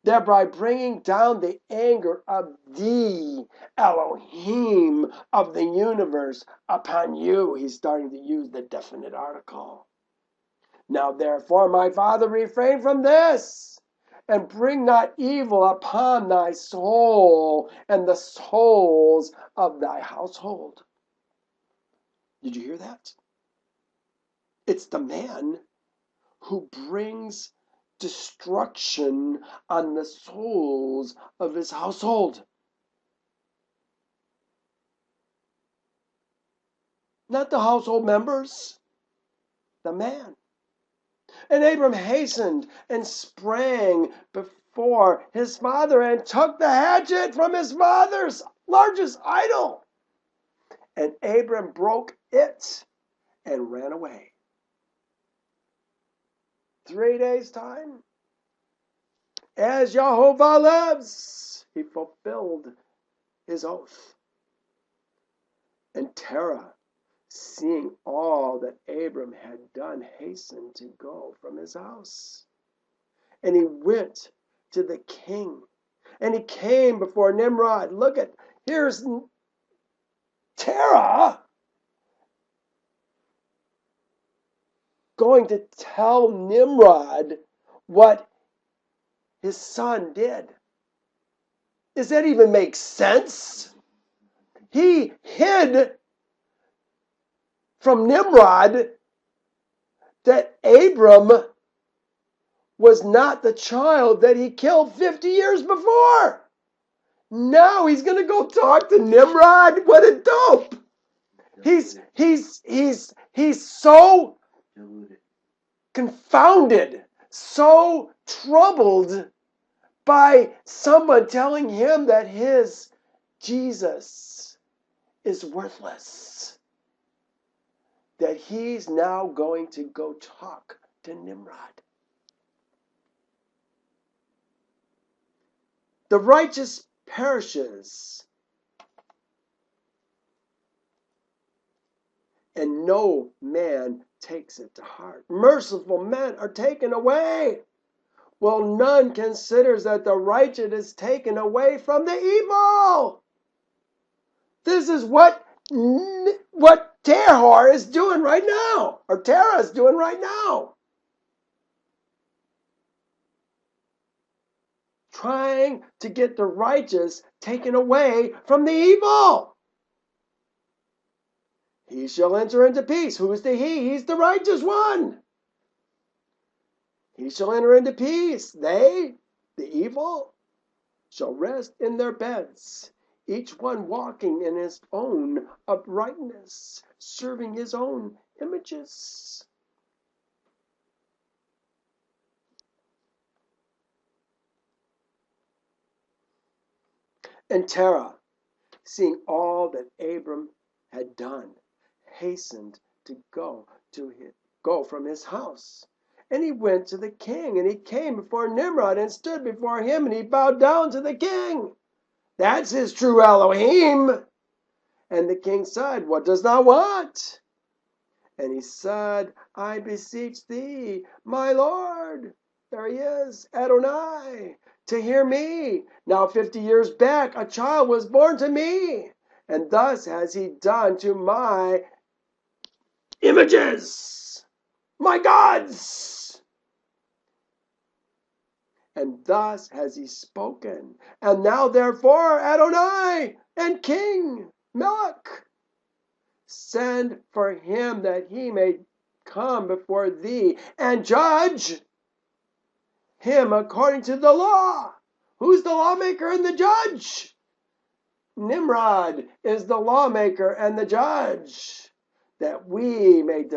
thereby bringing down the anger of the Elohim of the universe upon you? He's starting to use the definite article. Now therefore, my father, refrain from this, and bring not evil upon thy soul and the souls of thy household. Did you hear that? It's the man who brings destruction on the souls of his household. Not the household members, the man. And Abram hastened and sprang before his father and took the hatchet from his father's largest idol. And Abram broke it and ran away. 3 days' time. As Yehovah lives, he fulfilled his oath. And Terah, seeing all that Abram had done, hastened to go from his house. And he went to the king. And he came before Nimrod. Look at, here's Terah going to tell Nimrod what his son did. Does that even make sense? He hid from Nimrod that Abram was not the child that he killed 50 years before. Now he's going to go talk to Nimrod? What a dope! He's so confounded, so troubled by someone telling him that his Jesus is worthless, that he's now going to go talk to Nimrod. The righteous perishes, and no man takes it to heart. Merciful men are taken away, while none considers that the righteous is taken away from the evil. This is what Terah is doing right now, or Terah is doing right now. Trying to get the righteous taken away from the evil. He shall enter into peace. Who's the he? He's the righteous one. He shall enter into peace. They, the evil, shall rest in their beds, each one walking in his own uprightness, serving his own images. And Terah, seeing all that Abram had done, hastened to go from his house. And he went to the king, and he came before Nimrod and stood before him, and he bowed down to the king. That's his true Elohim. And the king said, "What dost thou want?" And he said, "I beseech thee, my lord," there he is, Adonai, "to hear me. Now 50 years back a child was born to me, and thus has he done to my images, my gods. And thus has he spoken. And now therefore, Adonai and King Melech, send for him that he may come before thee and judge him according to the law." Who's the lawmaker and the judge? Nimrod is the lawmaker and the judge, that we may be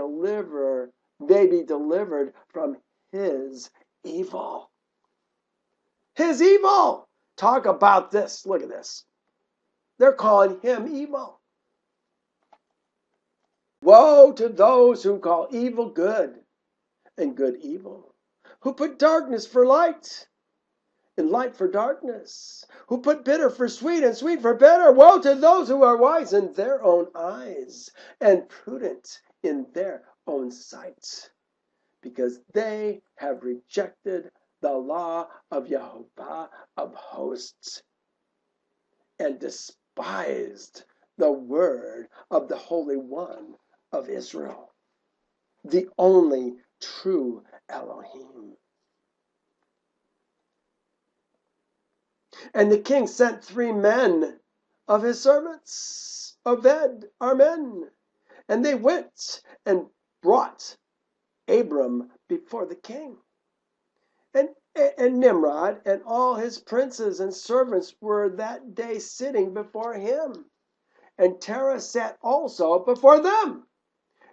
delivered from his evil. His evil. Talk about this. Look at this. They're calling him evil. Woe to those who call evil good and good evil, who put darkness for light and light for darkness, who put bitter for sweet and sweet for bitter. Woe to those who are wise in their own eyes and prudent in their own sight, because they have rejected the law of Yehovah of hosts and despised the word of the Holy One of Israel, the only true Elohim. And the king sent 3 men of his servants, Oved, Armen, and they went and brought Abram before the king. And Nimrod and all his princes and servants were that day sitting before him. And Terah sat also before them.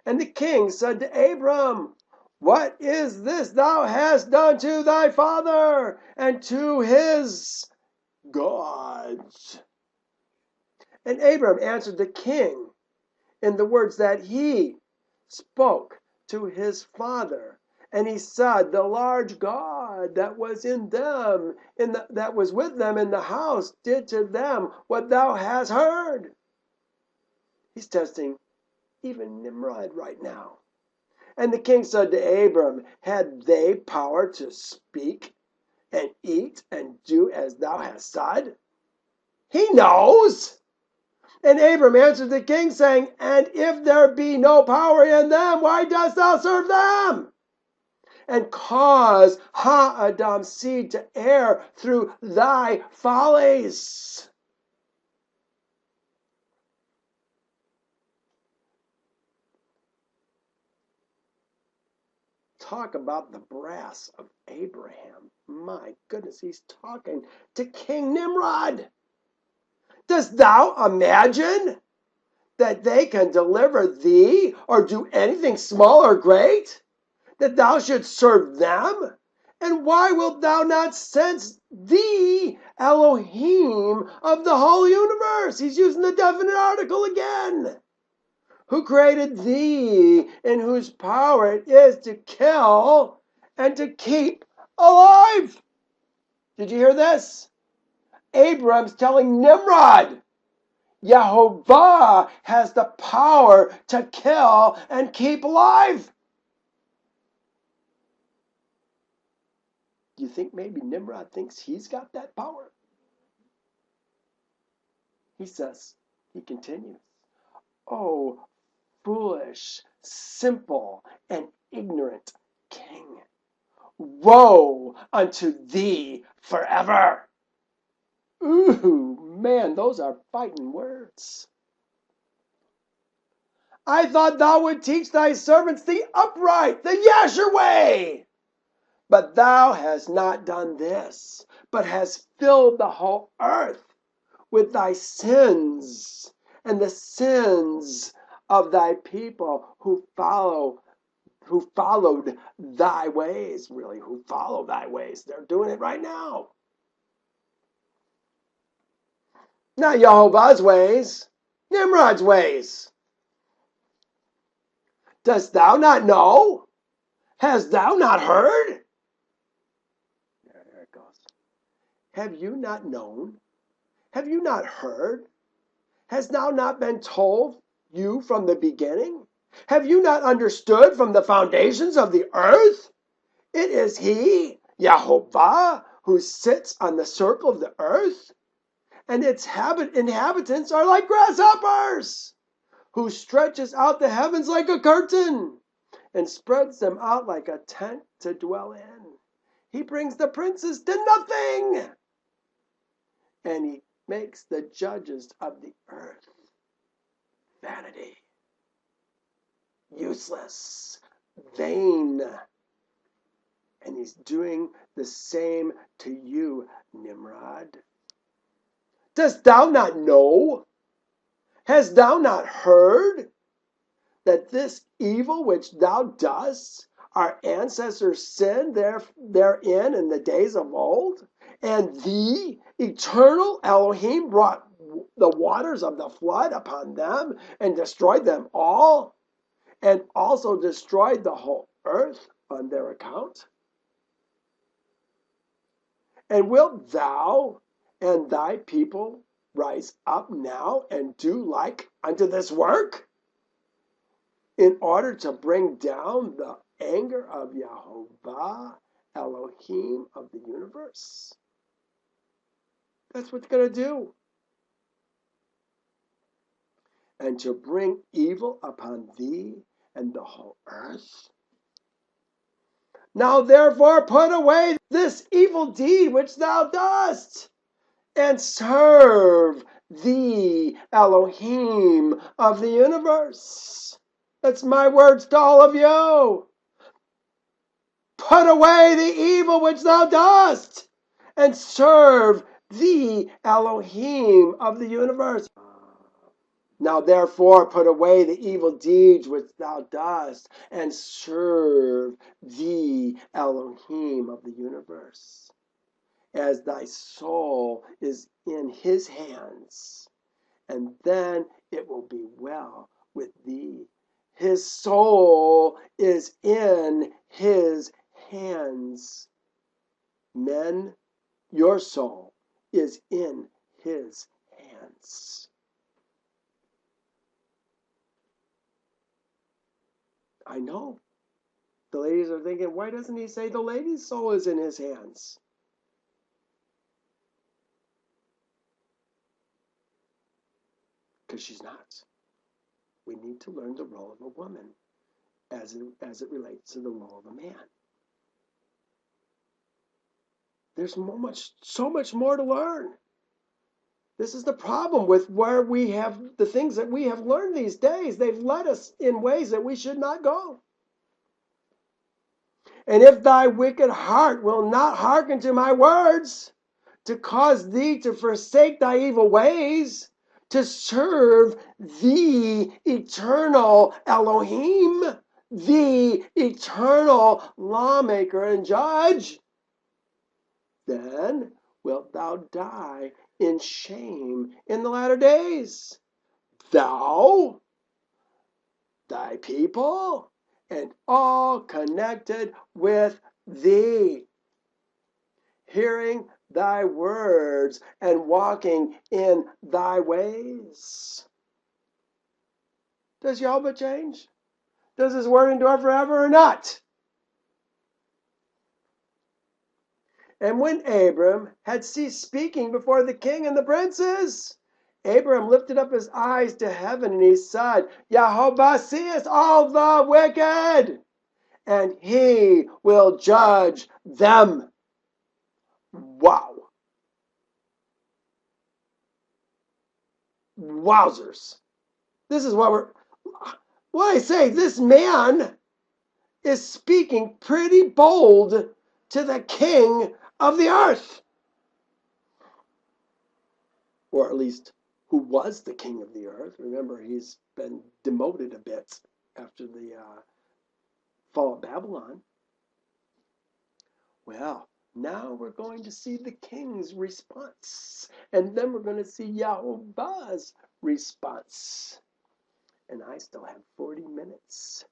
And the king said to Abram, "What is this thou hast done to thy father and to his gods?" And Abram answered the king in the words that he spoke to his father. And he said, "The large God that was in them, that was with them in the house, did to them what thou hast heard." He's testing even Nimrod right now. And the king said to Abram, "Had they power to speak and eat and do as thou hast said?" He knows. And Abram answered the king, saying, "And if there be no power in them, why dost thou serve them? And cause Ha-Adam's seed to err through thy follies." talk about the brass of Abraham. My goodness, he's talking to King Nimrod. Dost thou imagine that they can deliver thee or do anything small or great, that thou shouldst serve them? And why wilt thou not sense the elohim of the whole universe? He's using the definite article again. Who created thee, in whose power it is to kill and to keep alive. Did you hear this? Abram's telling Nimrod, Yehovah has the power to kill and keep alive. You think maybe Nimrod thinks he's got that power? He says, he continues, oh, foolish, simple, and ignorant king, woe unto thee forever. Ooh, man, those are fighting words. I thought thou would teach thy servants the upright, the Yasher way. But thou hast not done this, but hast filled the whole earth with thy sins and the sins of thy people who followed thy ways. Really, who follow thy ways. They're doing it right now. Not Yehovah's ways, Nimrod's ways. Dost thou not know? Hast thou not heard? There it goes. Have you not known? Have you not heard? Has thou not been told you from the beginning? Have you not understood from the foundations of the earth? It is he, Yehovah, who sits on the circle of the earth, and its inhabitants are like grasshoppers, who stretches out the heavens like a curtain and spreads them out like a tent to dwell in. He brings the princes to nothing, and he makes the judges of the earth vanity, useless, vain. And he's doing the same to you, Nimrod. Dost thou not know? Hast thou not heard that this evil which thou dost, our ancestors sinned therein in the days of old? And the eternal Elohim brought the waters of the flood upon them and destroyed them all, and also destroyed the whole earth on their account? And wilt thou and thy people rise up now and do like unto this work, in order to bring down the anger of Yehovah, Elohim of the universe? That's what it's going to do. And to bring evil upon thee and the whole earth. Now therefore put away this evil deed which thou dost, and serve the Elohim of the universe. That's my words to all of you. Put away the evil which thou dost, and serve the Elohim of the universe. Now therefore put away the evil deeds which thou dost, and serve the Elohim of the universe, as thy soul is in his hands, and then it will be well with thee. His soul is in his hands. Men, your soul is in his hands. I know. The ladies are thinking, why doesn't he say the lady's soul is in his hands? Because she's not. We need to learn the role of a woman as it relates to the role of a man. There's so much more to learn. This is the problem with where we have the things that we have learned these days. They've led us in ways that we should not go. And if thy wicked heart will not hearken to my words, to cause thee to forsake thy evil ways, to serve the eternal Elohim, the eternal lawmaker and judge, then wilt thou die in shame in the latter days. Thou, thy people, and all connected with thee, hearing thy words and walking in thy ways. Does Yehovah change? Does his word endure forever or not? And when Abram had ceased speaking before the king and the princes, Abram lifted up his eyes to heaven and he said, Yehovah seeth all the wicked, and he will judge them. Wow. Wowzers. This is what I say, this man is speaking pretty bold to the king of the earth. Or at least who was the king of the earth. Remember, he's been demoted a bit after the fall of Babylon. Well, now we're going to see the king's response. And then we're going to see Yehovah's response. And I still have 40 minutes.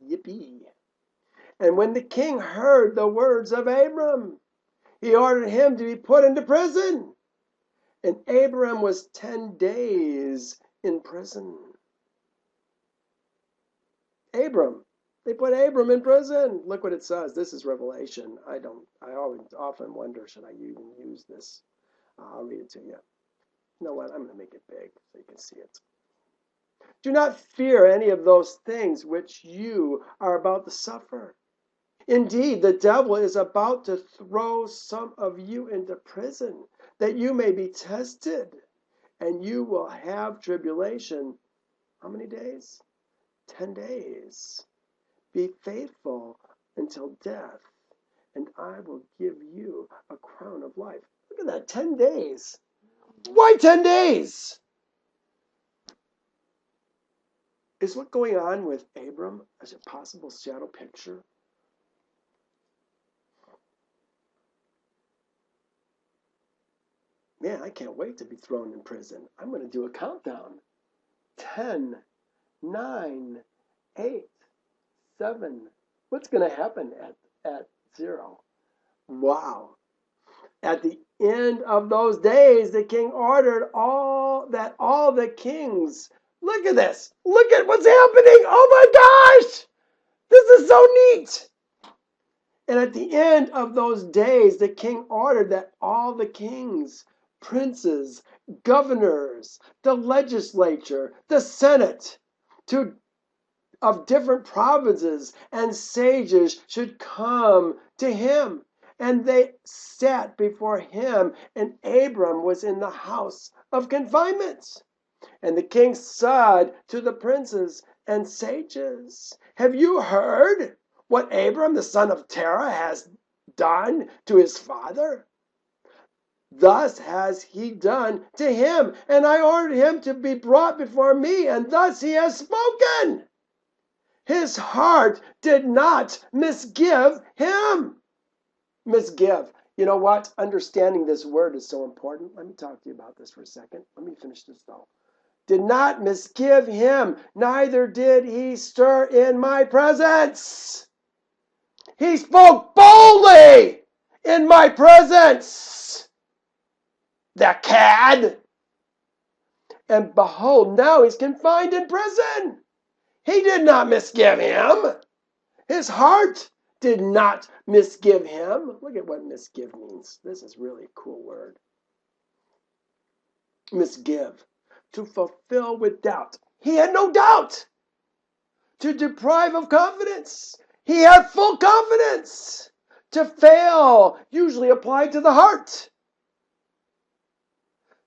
Yippee. And when the king heard the words of Abram, he ordered him to be put into prison. And Abram was 10 days in prison. Abram. They put Abram in prison. Look what it says. This is Revelation. I often wonder, should I even use this? I'll read it to you. You know what? I'm going to make it big so you can see it. Do not fear any of those things which you are about to suffer. Indeed, the devil is about to throw some of you into prison, that you may be tested, and you will have tribulation. How many days? 10 days. Be faithful until death, and I will give you a crown of life. Look at that, 10 days. Why 10 days? Is what going on with Abram as a possible shadow picture? Man, I can't wait to be thrown in prison. I'm going to do a countdown. 10, 9, 8, 7. What's going to happen at 0? Wow. At the end of those days, the king ordered all the kings. Look at this. Look at what's happening. Oh my gosh. This is so neat. And at the end of those days, the king ordered that all the kings, princes, governors, the legislature, the senate, of different provinces and sages should come to him. And they sat before him, and Abram was in the house of confinement. And the king said to the princes and sages, have you heard what Abram, the son of Terah, has done to his father? Thus has he done to him, and I ordered him to be brought before me, and thus he has spoken. His heart did not misgive him. Misgive. You know what? Understanding this word is so important. Let me talk to you about this for a second. Let me finish this though. Did not misgive him, neither did he stir in my presence. He spoke boldly in my presence. The cad. And behold, now he's confined in prison. He did not misgive him. His heart did not misgive him. Look at what misgive means. This is really a cool word. Misgive. To fulfill with doubt. He had no doubt. To deprive of confidence. He had full confidence. To fail, usually applied to the heart.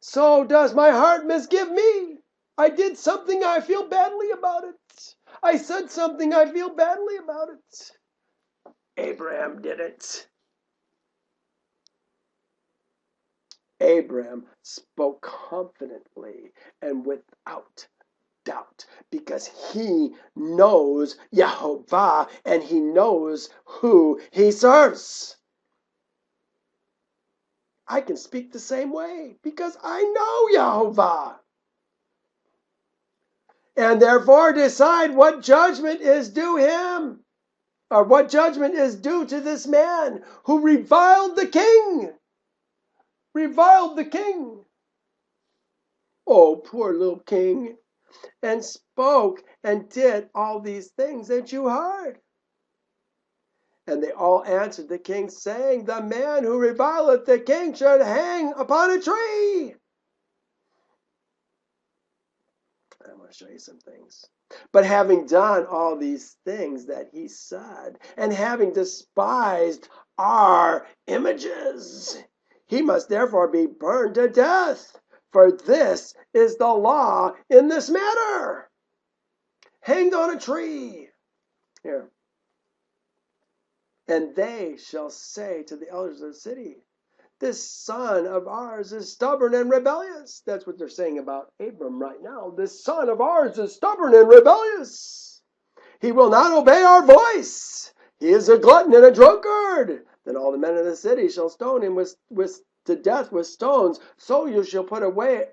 So does my heart misgive me? I did something, I feel badly about it. I said something, I feel badly about it. Abram did it. Abram spoke confidently and without doubt because he knows Yehovah and he knows who he serves. I can speak the same way because I know Yehovah. And therefore decide what judgment is due him, or what judgment is due to this man who reviled the king. Reviled the king. Oh, poor little king. And spoke and did all these things that you heard. And they all answered the king, saying, the man who revileth the king should hang upon a tree. I want to show you some things. But having done all these things that he said, and having despised our images, he must therefore be burned to death. For this is the law in this matter. Hanged on a tree. Here. And they shall say to the elders of the city, this son of ours is stubborn and rebellious. That's what they're saying about Abram right now. This son of ours is stubborn and rebellious. He will not obey our voice. He is a glutton and a drunkard. Then all the men of the city shall stone him to death with stones. So you shall put away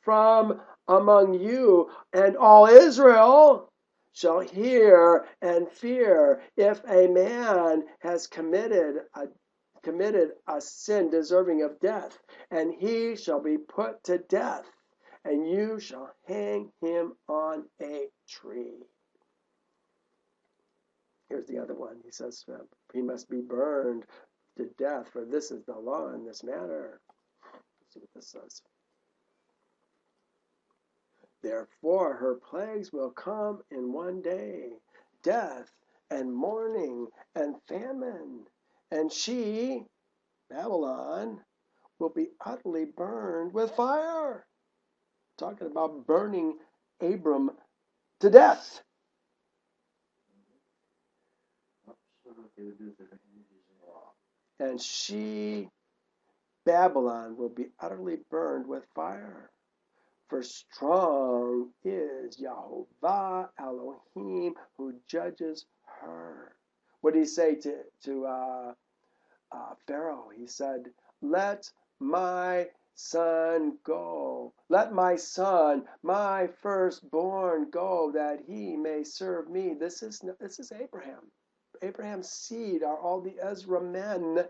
from among you, and all Israel shall hear and fear. If a man has committed a sin deserving of death, and he shall be put to death, and you shall hang him on a tree. Here's the other one. He says he must be burned to death, for this is the law in this matter. Let's see what this says. Therefore her plagues will come in one day, death and mourning and famine, and she, Babylon, will be utterly burned with fire. Talking about burning Abram to death. And she, Babylon, will be utterly burned with fire. For strong is Yehovah Elohim who judges her. What did he say to Pharaoh? He said, let my son go. Let my son, my firstborn, go that he may serve me. This is Abraham. Abraham's seed are all the Ezra men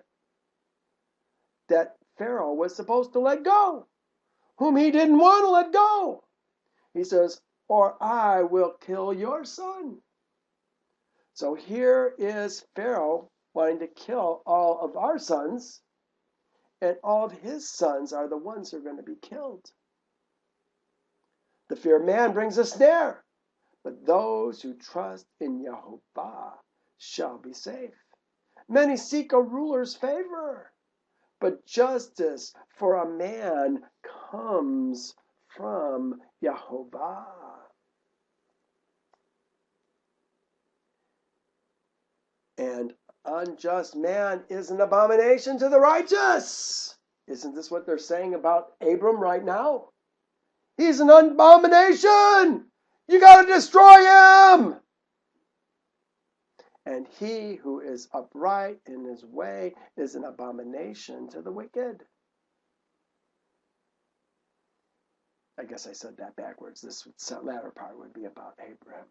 that Pharaoh was supposed to let go, whom he didn't want to let go. He says, or I will kill your son. So here is Pharaoh wanting to kill all of our sons, and all of his sons are the ones who are going to be killed. The fear of man brings a snare, but those who trust in Yehovah shall be safe. Many seek a ruler's favor, but justice for a man comes from Yehovah. And unjust man is an abomination to the righteous. Isn't this what they're saying about Abram right now? He's an abomination. You got to destroy him. And he who is upright in his way is an abomination to the wicked. I guess I said that backwards. This latter part would be about Abram.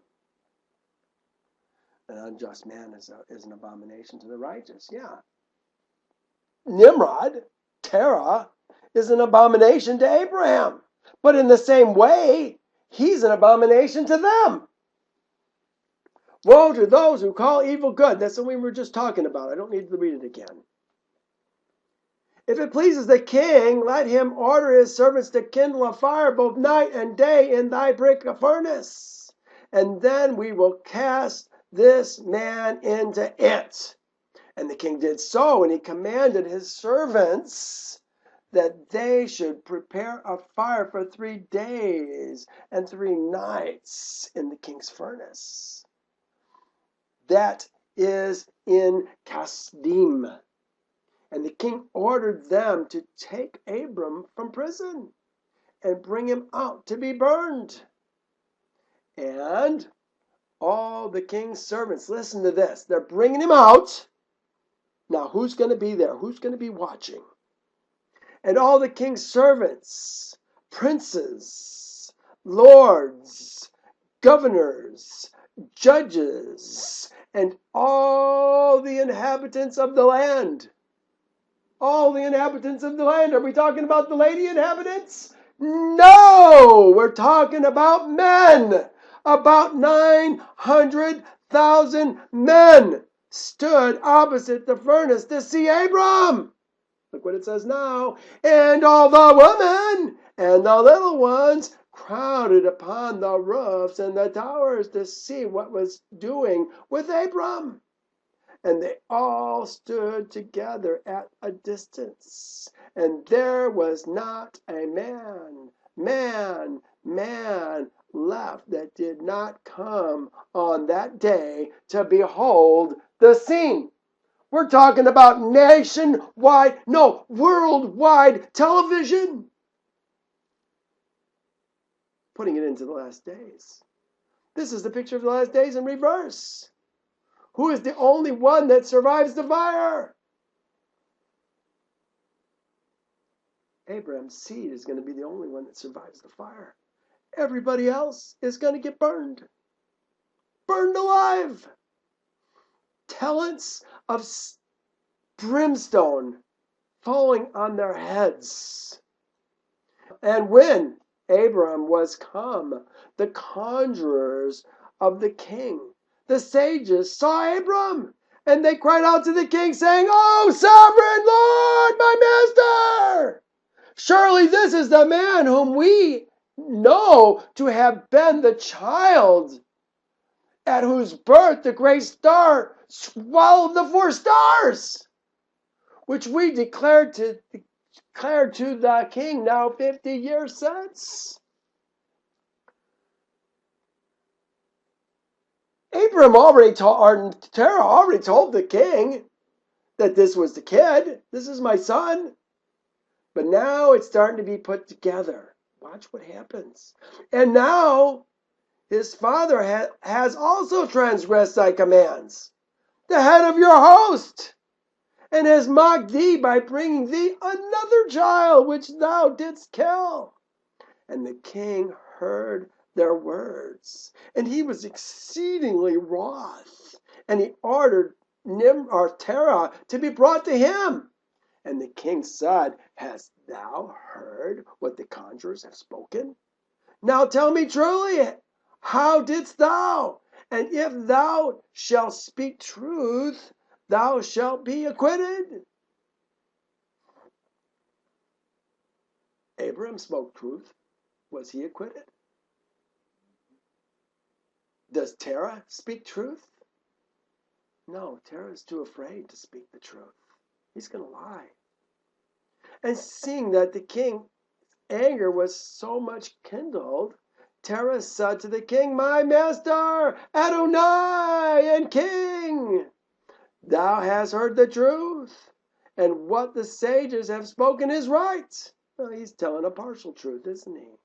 An unjust man is an abomination to the righteous. Yeah. Nimrod, Terah, is an abomination to Abraham. But in the same way, he's an abomination to them. Woe to those who call evil good. That's what we were just talking about. I don't need to read it again. If it pleases the king, let him order his servants to kindle a fire both night and day in thy brick furnace. And then we will cast this man into it. And the king did so, and he commanded his servants that they should prepare a fire for 3 days and 3 nights in the king's furnace. That is in Kasdim. And the king ordered them to take Abram from prison and bring him out to be burned. And all the king's servants, listen to this, they're bringing him out. Now, who's going to be there? Who's going to be watching? And all the king's servants, princes, lords, governors, judges, and all the inhabitants of the land. All the inhabitants of the land. Are we talking about the lady inhabitants? No! We're talking about men. About 900,000 men stood opposite the furnace to see Abram. Look what it says now. And all the women and the little ones crowded upon the roofs and the towers to see what was doing with Abram. And they all stood together at a distance. And there was not a man left that did not come on that day to behold the scene. We're talking about worldwide television. Putting it into the last days. This is the picture of the last days in reverse. Who is the only one that survives the fire? Abraham's seed is going to be the only one that survives the fire. Everybody else is going to get burned. Burned alive. Talents of brimstone falling on their heads. And when Abram was come, the conjurers of the king, the sages, saw Abram, and they cried out to the king, saying, "O sovereign Lord, my master! Surely this is the man whom we know to have been the child at whose birth the great star swallowed the 4 stars, which we declared to the king now 50 years since." Terah already told the king that this was the kid. This is my son. But now it's starting to be put together. Watch what happens. And now his father has also transgressed thy commands, the head of your host, and has mocked thee by bringing thee another child which thou didst kill. And the king heard their words, and he was exceedingly wroth, and he ordered Terah to be brought to him. And the king said, "Hast thou heard what the conjurers have spoken? Now tell me truly, how didst thou? And if thou shalt speak truth, thou shalt be acquitted." Abram spoke truth. Was he acquitted? Does Terah speak truth? No, Terah is too afraid to speak the truth. He's going to lie. And seeing that the king's anger was so much kindled, Terah said to the king, "My master, Adonai and king, thou hast heard the truth, and what the sages have spoken is right." Well, he's telling a partial truth, isn't he?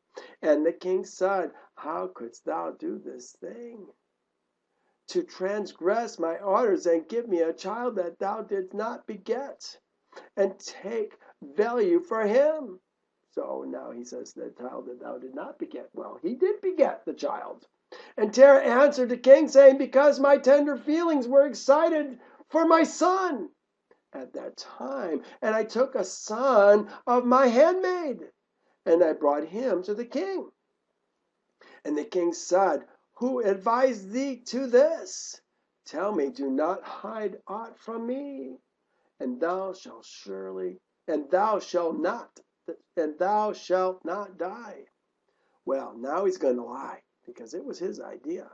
And the king said, "How couldst thou do this thing? To transgress my orders and give me a child that thou didst not beget, and take value for him." So now he says, the child that thou did not beget. Well, he did beget the child. And Terah answered the king, saying, "Because my tender feelings were excited for my son at that time, and I took a son of my handmaid, and I brought him to the king." And the king said, "Who advised thee to this? Tell me, do not hide aught from me, and thou shalt not die." Well, now he's going to lie, because it was his idea.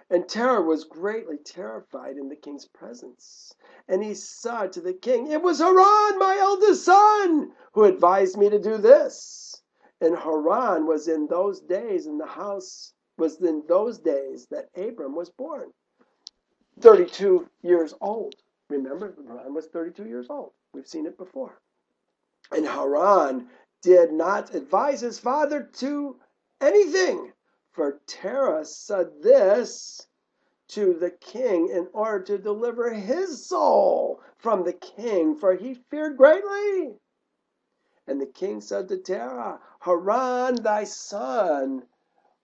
And Terah was greatly terrified in the king's presence. And he said to the king, "It was Haran, my eldest son, who advised me to do this." And Haran was in those days that Abram was born. 32 years old. Remember, Haran was 32 years old. We've seen it before. And Haran did not advise his father to anything, for Terah said this to the king in order to deliver his soul from the king, for he feared greatly. And the king said to Terah, Haran thy son,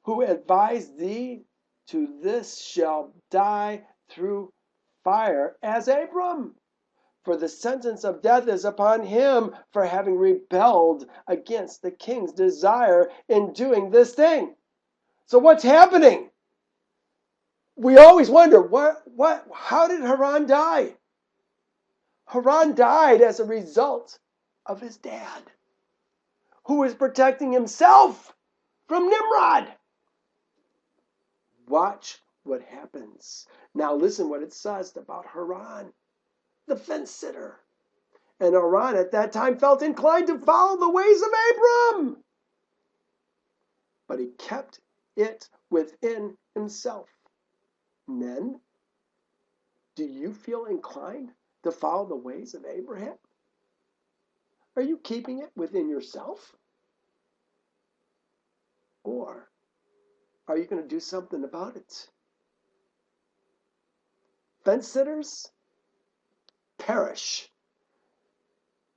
who advised thee to this, shall die through fire as Abram. For the sentence of death is upon him for having rebelled against the king's desire in doing this thing. So what's happening? We always wonder, how did Haran die? Haran died as a result of his dad, who was protecting himself from Nimrod. Watch what happens. Now listen what it says about Haran, the fence sitter. And Haran at that time felt inclined to follow the ways of Abram, but he kept it within himself. Men, do you feel inclined to follow the ways of Abraham? Are you keeping it within yourself? Or are you going to do something about it? Fence sitters perish.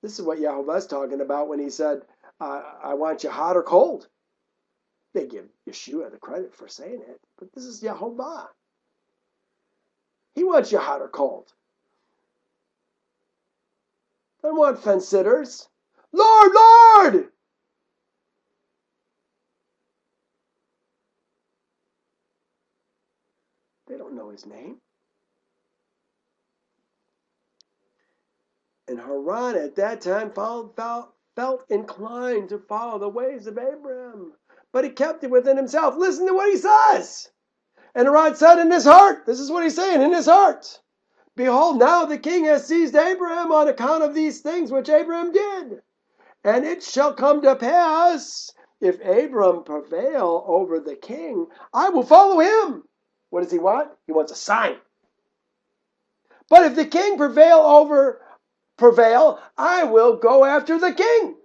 This is what Yehovah's talking about when he said, I want you hot or cold. They give Yeshua the credit for saying it, but this is Yehovah. He wants you hot or cold. I don't want fence sitters. Lord, Lord! They don't know his name. And Haran at that time felt inclined to follow the ways of Abram, but he kept it within himself. Listen to what he says. And Haran said in his heart, this is what he's saying, in his heart, behold, now the king has seized Abraham on account of these things which Abraham did. And it shall come to pass, if Abram prevail over the king, I will follow him. What does he want? He wants a sign. But if the king prevail, I will go after the king.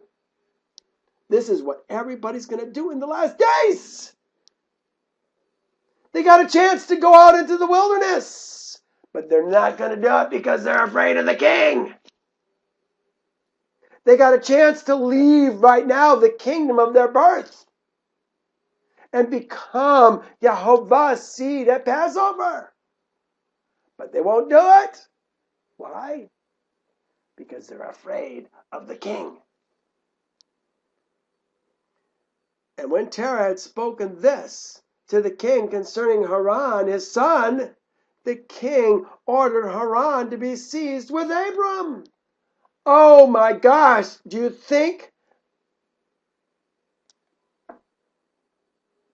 This is what everybody's going to do in the last days. They got a chance to go out into the wilderness, but they're not going to do it because they're afraid of the king. They got a chance to leave right now the kingdom of their birth and become Yehovah's seed at Passover. But they won't do it. Why? Because they're afraid of the king. And when Terah had spoken this to the king concerning Haran, his son, the king ordered Haran to be seized with Abram. Oh my gosh, do you think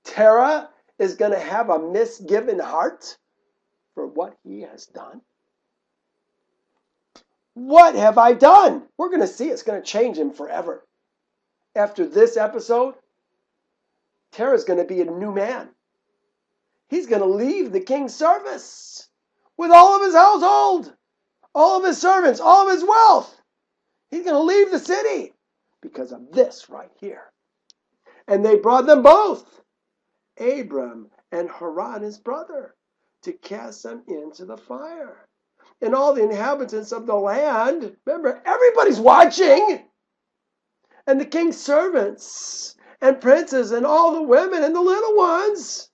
Terah is going to have a misgiven heart for what he has done? What have I done? We're going to see it's going to change him forever. After this episode, Terah is going to be a new man. He's going to leave the king's service with all of his household, all of his servants, all of his wealth. He's going to leave the city because of this right here. And they brought them both, Abram and Haran his brother, to cast them into the fire. And all the inhabitants of the land, remember, everybody's watching. And the king's servants and princes and all the women and the little ones.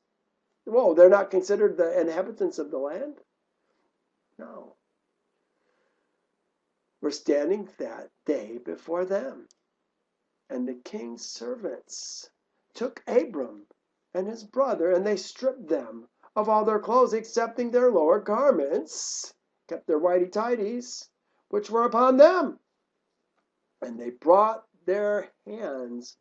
Whoa, they're not considered the inhabitants of the land? No. We're standing that day before them. And the king's servants took Abram and his brother, and they stripped them of all their clothes, excepting their lower garments, kept their whitey-tighties, which were upon them. And they bound their hands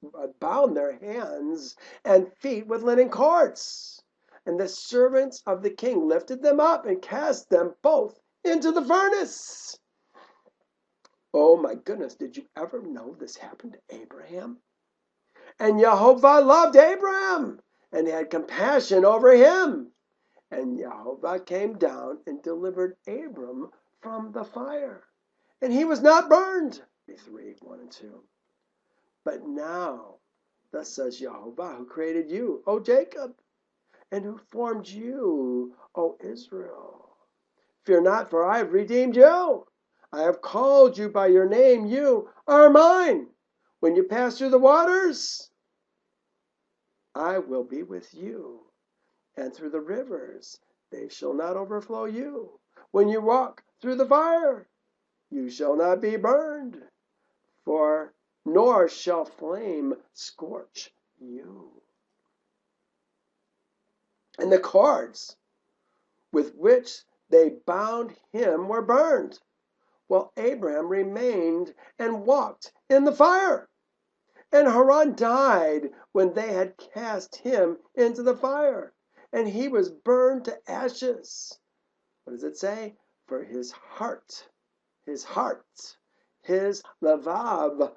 and feet with linen cords. And the servants of the king lifted them up and cast them both into the furnace. Oh my goodness, did you ever know this happened to Abraham? And Yehovah loved Abram and had compassion over him. And Yehovah came down and delivered Abram from the fire. And he was not burned. 3, 1 and 2. But now, thus says Yehovah, who created you, O Jacob, and who formed you, O Israel. Fear not, for I have redeemed you. I have called you by your name. You are mine. When you pass through the waters, I will be with you. And through the rivers, they shall not overflow you. When you walk through the fire, you shall not be burned, for nor shall flame scorch you. And the cords with which they bound him were burned, while Abraham remained and walked in the fire. And Haran died when they had cast him into the fire, and he was burned to ashes. What does it say? For his heart, his levav,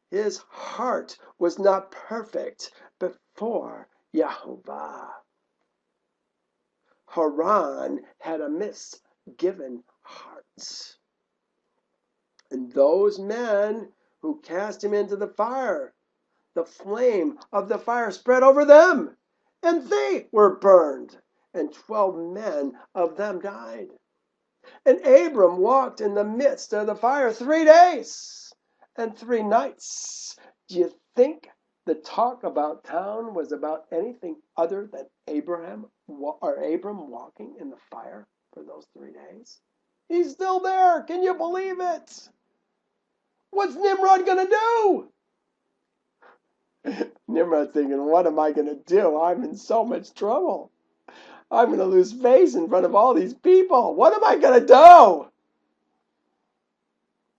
his heart was not perfect before Yehovah. Haran had a misgiven heart. And those men who cast him into the fire, the flame of the fire spread over them, and they were burned, and 12 men of them died. And Abram walked in the midst of the fire 3 days and 3 nights. Do you think the talk about town was about anything other than Abram walking in the fire for those 3 days? He's still there. Can you believe it? What's Nimrod going to do? Nimrod's thinking, what am I going to do? I'm in so much trouble. I'm going to lose face in front of all these people. What am I going to do?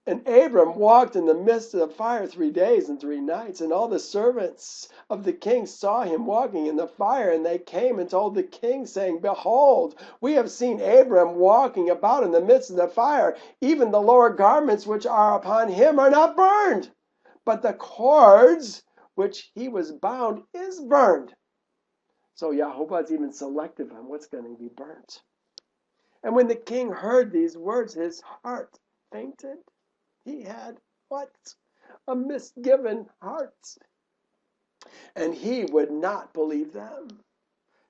And Abram walked in the midst of the fire 3 days and 3 nights, and all the servants of the king saw him walking in the fire, and they came and told the king, saying, Behold, we have seen Abram walking about in the midst of the fire. Even the lower garments which are upon him are not burned, but the cords which he was bound is burned. So Yehovah is even selective on what's going to be burnt. And when the king heard these words, his heart fainted. He had what? A misgiven heart. And he would not believe them.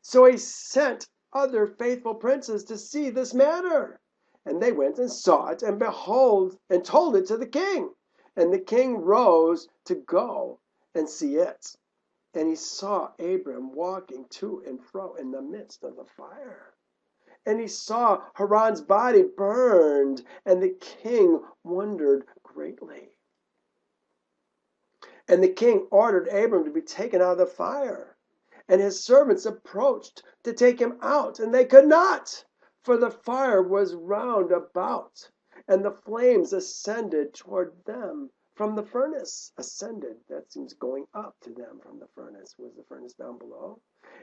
So he sent other faithful princes to see this matter. And they went and saw it, and behold, and told it to the king. And the king rose to go and see it. And he saw Abram walking to and fro in the midst of the fire. And he saw Haran's body burned, and the king wondered greatly. And the king ordered Abram to be taken out of the fire. And his servants approached to take him out, and they could not, for the fire was round about, and the flames ascended toward them from the furnace. Ascended, that seems going up to them from the furnace. Was the furnace down below?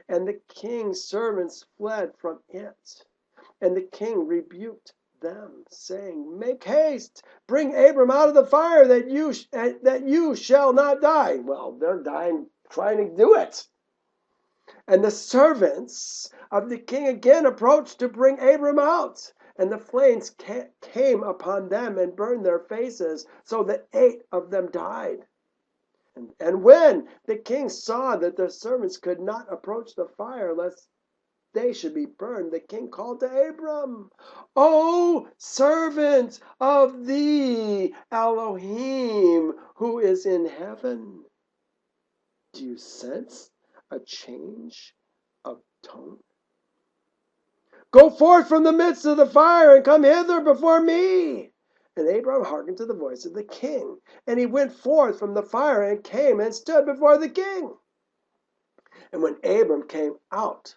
And the king's servants fled from it. And the king rebuked them, saying, Make haste, bring Abram out of the fire, that you shall not die. Well, they're dying trying to do it. And the servants of the king again approached to bring Abram out. And the flames came upon them and burned their faces, so that 8 of them died. And when the king saw that the servants could not approach the fire, lest they should be burned, the king called to Abram, O servant of the Elohim who is in heaven. Do you sense a change of tone? Go forth from the midst of the fire and come hither before me. And Abram hearkened to the voice of the king. And he went forth from the fire and came and stood before the king. And when Abram came out,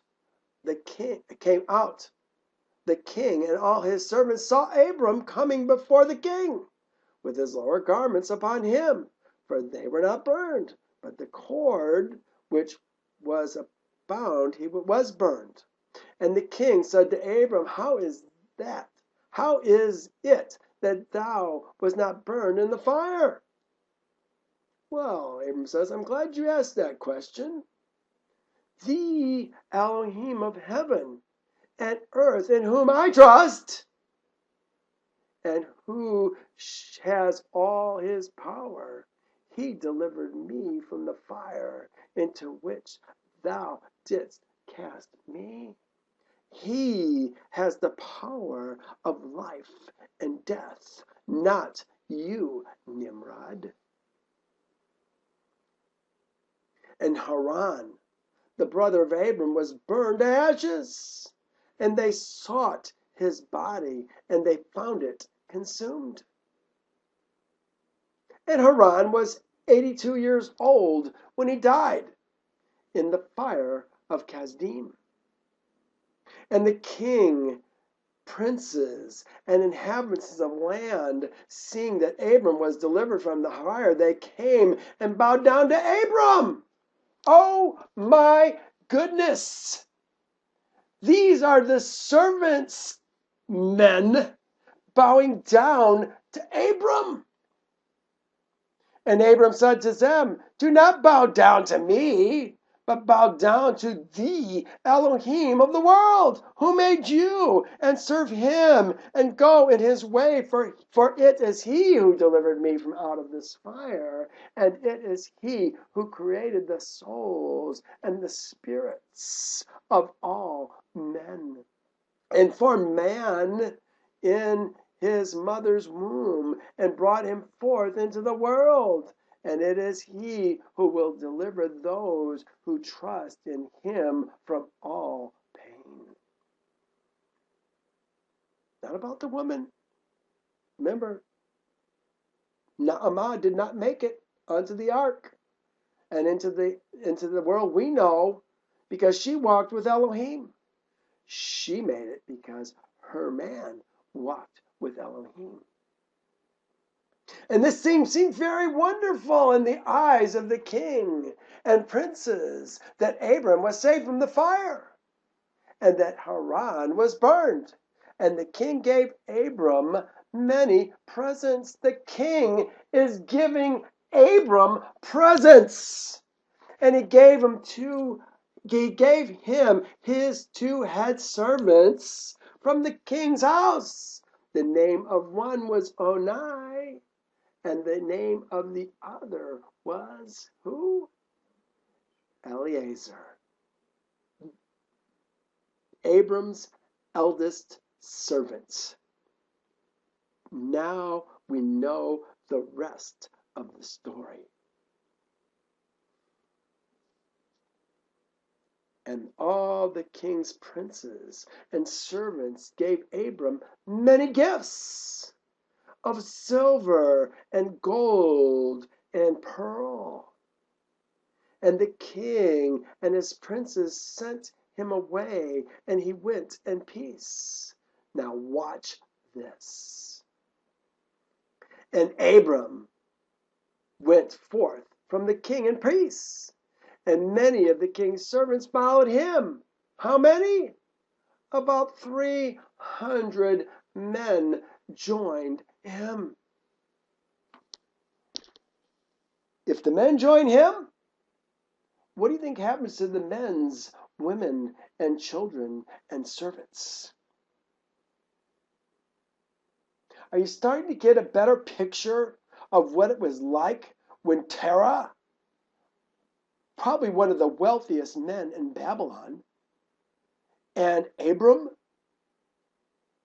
the king and all his servants saw Abram coming before the king, with his lower garments upon him, for they were not burned, but the cord which was bound he was burned. And the king said to Abram, How is that? How is it that thou was not burned in the fire? Well, Abram says, I'm glad you asked that question. The Elohim of heaven and earth, in whom I trust, and who has all his power. He delivered me from the fire into which thou didst cast me. He has the power of life and death, not you, Nimrod. And Haran, the brother of Abram, was burned to ashes, and they sought his body, and they found it consumed. And Haran was 82 years old when he died in the fire of Kasdim. And the king, princes, and inhabitants of land, seeing that Abram was delivered from the fire, they came and bowed down to Abram. Oh my goodness! These are the servants' men bowing down to Abram. And Abram said to them, do not bow down to me, but bow down to the Elohim of the world, who made you, and serve him, and go in his way, for it is he who delivered me from out of this fire, and it is he who created the souls and the spirits of all men, and formed man in his mother's womb, and brought him forth into the world. And it is he who will deliver those who trust in him from all pain. Not about the woman. Remember, Naaman did not make it onto the ark and into the world we know because she walked with Elohim. She made it because her man walked with Elohim. And this seemed very wonderful in the eyes of the king and princes that Abram was saved from the fire and that Haran was burned. And the king gave Abram many presents. The king is giving Abram presents. And he gave him his two head servants from the king's house. The name of one was Onai, and the name of the other was who? Eliezer. Abram's eldest servant. Now we know the rest of the story. And all the king's princes and servants gave Abram many gifts of silver and gold and pearl. And the king and his princes sent him away, and he went in peace. Now watch this. And Abram went forth from the king in peace, and many of the king's servants followed him. How many? About 300 men joined him. If the men join him, what do you think happens to the men's, women, and children and servants? Are you starting to get a better picture of what it was like when Terah, probably one of the wealthiest men in Babylon, and Abram,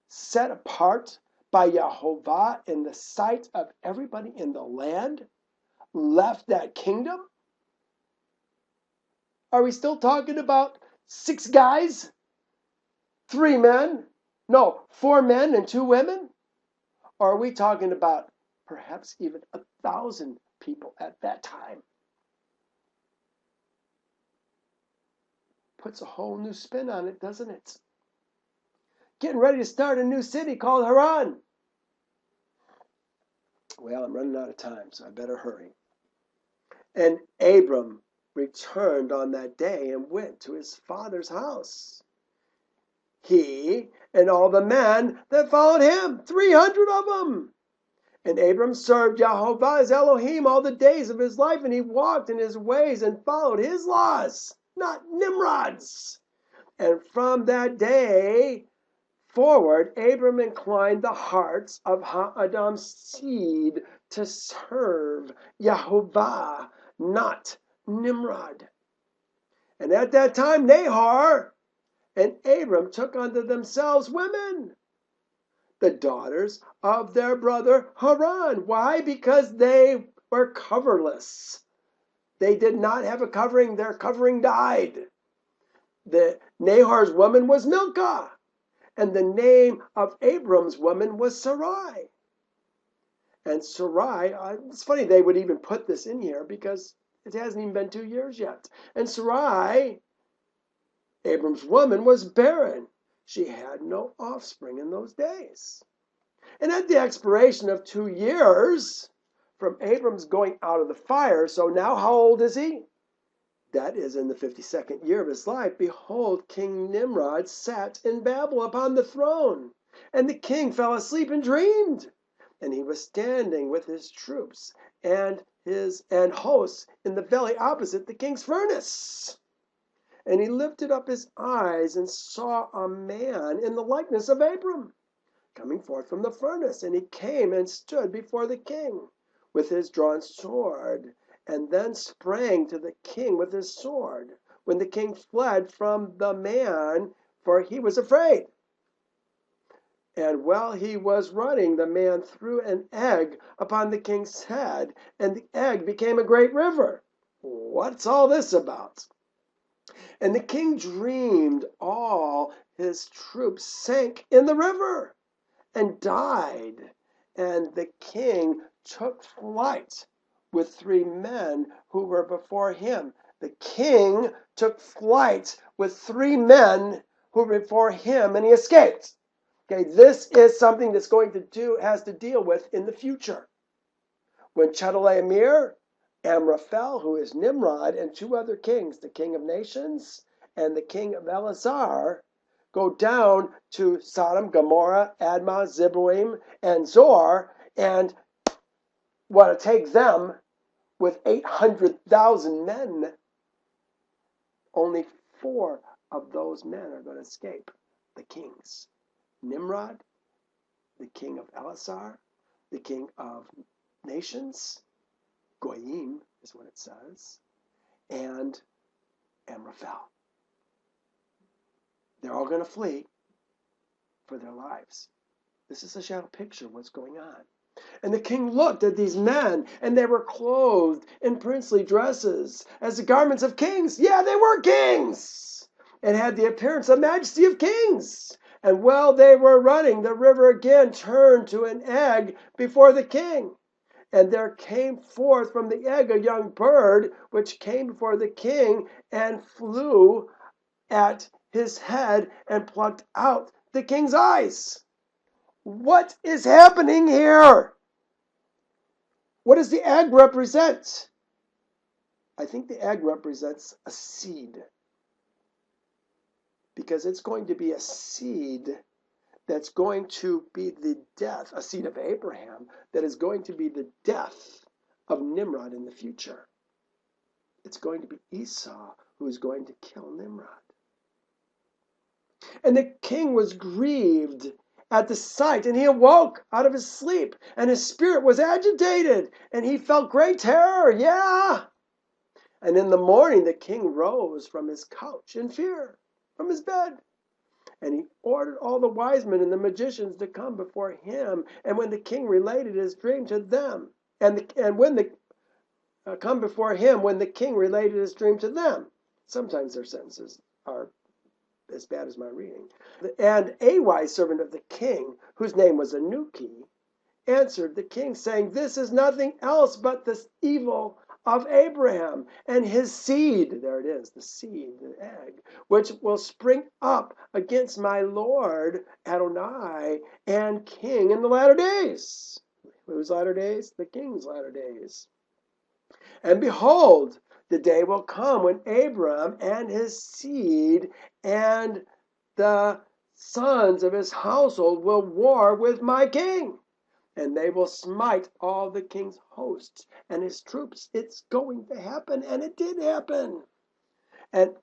set apart by Yehovah in the sight of everybody in the land, left that kingdom? Are we still talking about 6 guys? 3 men? No, 4 men and 2 women? Or are we talking about perhaps even 1,000 people at that time? Puts a whole new spin on it, doesn't it? Getting ready to start a new city called Haran. Well, I'm running out of time, so I better hurry. And Abram returned on that day and went to his father's house. He and all the men that followed him, 300 of them. And Abram served Yehovah as Elohim all the days of his life, and he walked in his ways and followed his laws, not Nimrod's. And from that day forward, Abram inclined the hearts of Adam's seed to serve Yehovah, not Nimrod. And at that time, Nahor and Abram took unto themselves women, the daughters of their brother Haran. Why? Because they were coverless. They did not have a covering. Their covering died. Nahor's woman was Milcah, and the name of Abram's woman was Sarai. And Sarai, it's funny they would even put this in here because it hasn't even been 2 years yet. And Sarai, Abram's woman, was barren. She had no offspring in those days. And at the expiration of 2 years from Abram's going out of the fire, so now how old is he? That is in the 52nd year of his life. Behold, King Nimrod sat in Babel upon the throne, and the king fell asleep and dreamed. And he was standing with his troops and hosts in the valley opposite the king's furnace. And he lifted up his eyes and saw a man in the likeness of Abram coming forth from the furnace. And he came and stood before the king with his drawn sword, and then sprang to the king with his sword, when the king fled from the man, for he was afraid. And while he was running, the man threw an egg upon the king's head, and the egg became a great river. What's all this about? And the king dreamed all his troops sank in the river and died. And the king took flight with 3 men who were before him. The king took flight with 3 men who were before him, and he escaped. Okay, this is something that's has to deal with in the future. When Chedorlaomer, Amraphel, who is Nimrod, and 2 other kings, the king of nations and the king of Elazar, go down to Sodom, Gomorrah, Admah, Zeboim, and Zoar, and want to take them with 800,000 men. Only 4 of those men are going to escape. The kings: Nimrod, the king of Elazar, the king of nations, Goyim is what it says, and Amraphel. They're all going to flee for their lives. This is a shadow picture of what's going on. And the king looked at these men, and they were clothed in princely dresses, as the garments of kings. Yeah, they were kings, and had the appearance and majesty of kings. And while they were running, the river again turned to an egg before the king. And there came forth from the egg a young bird, which came before the king, and flew at his head, and plucked out the king's eyes. What is happening here? What does the egg represent? I think the egg represents a seed, because it's going to be a seed that's going to be the death, a seed of Abraham, that is going to be the death of Nimrod in the future. It's going to be Esau who is going to kill Nimrod. And the king was grieved at the sight, and he awoke out of his sleep, and his spirit was agitated, and he felt great terror. Yeah. And in the morning the king rose from his couch in fear, from his bed. And he ordered all the wise men and the magicians to come before him. And when the king related his dream to them, come before him when the king related his dream to them. Sometimes their sentences are as bad as my reading. And a wise servant of the king, whose name was Anuki, answered the king, saying, "This is nothing else but the evil of Abraham and his seed," there it is, the seed, the egg, "which will spring up against my Lord Adonai and king in the latter days." Whose latter days? The king's latter days. "And behold, the day will come when Abram and his seed and the sons of his household will war with my king, and they will smite all the king's hosts and his troops." It's going to happen, and it did happen. And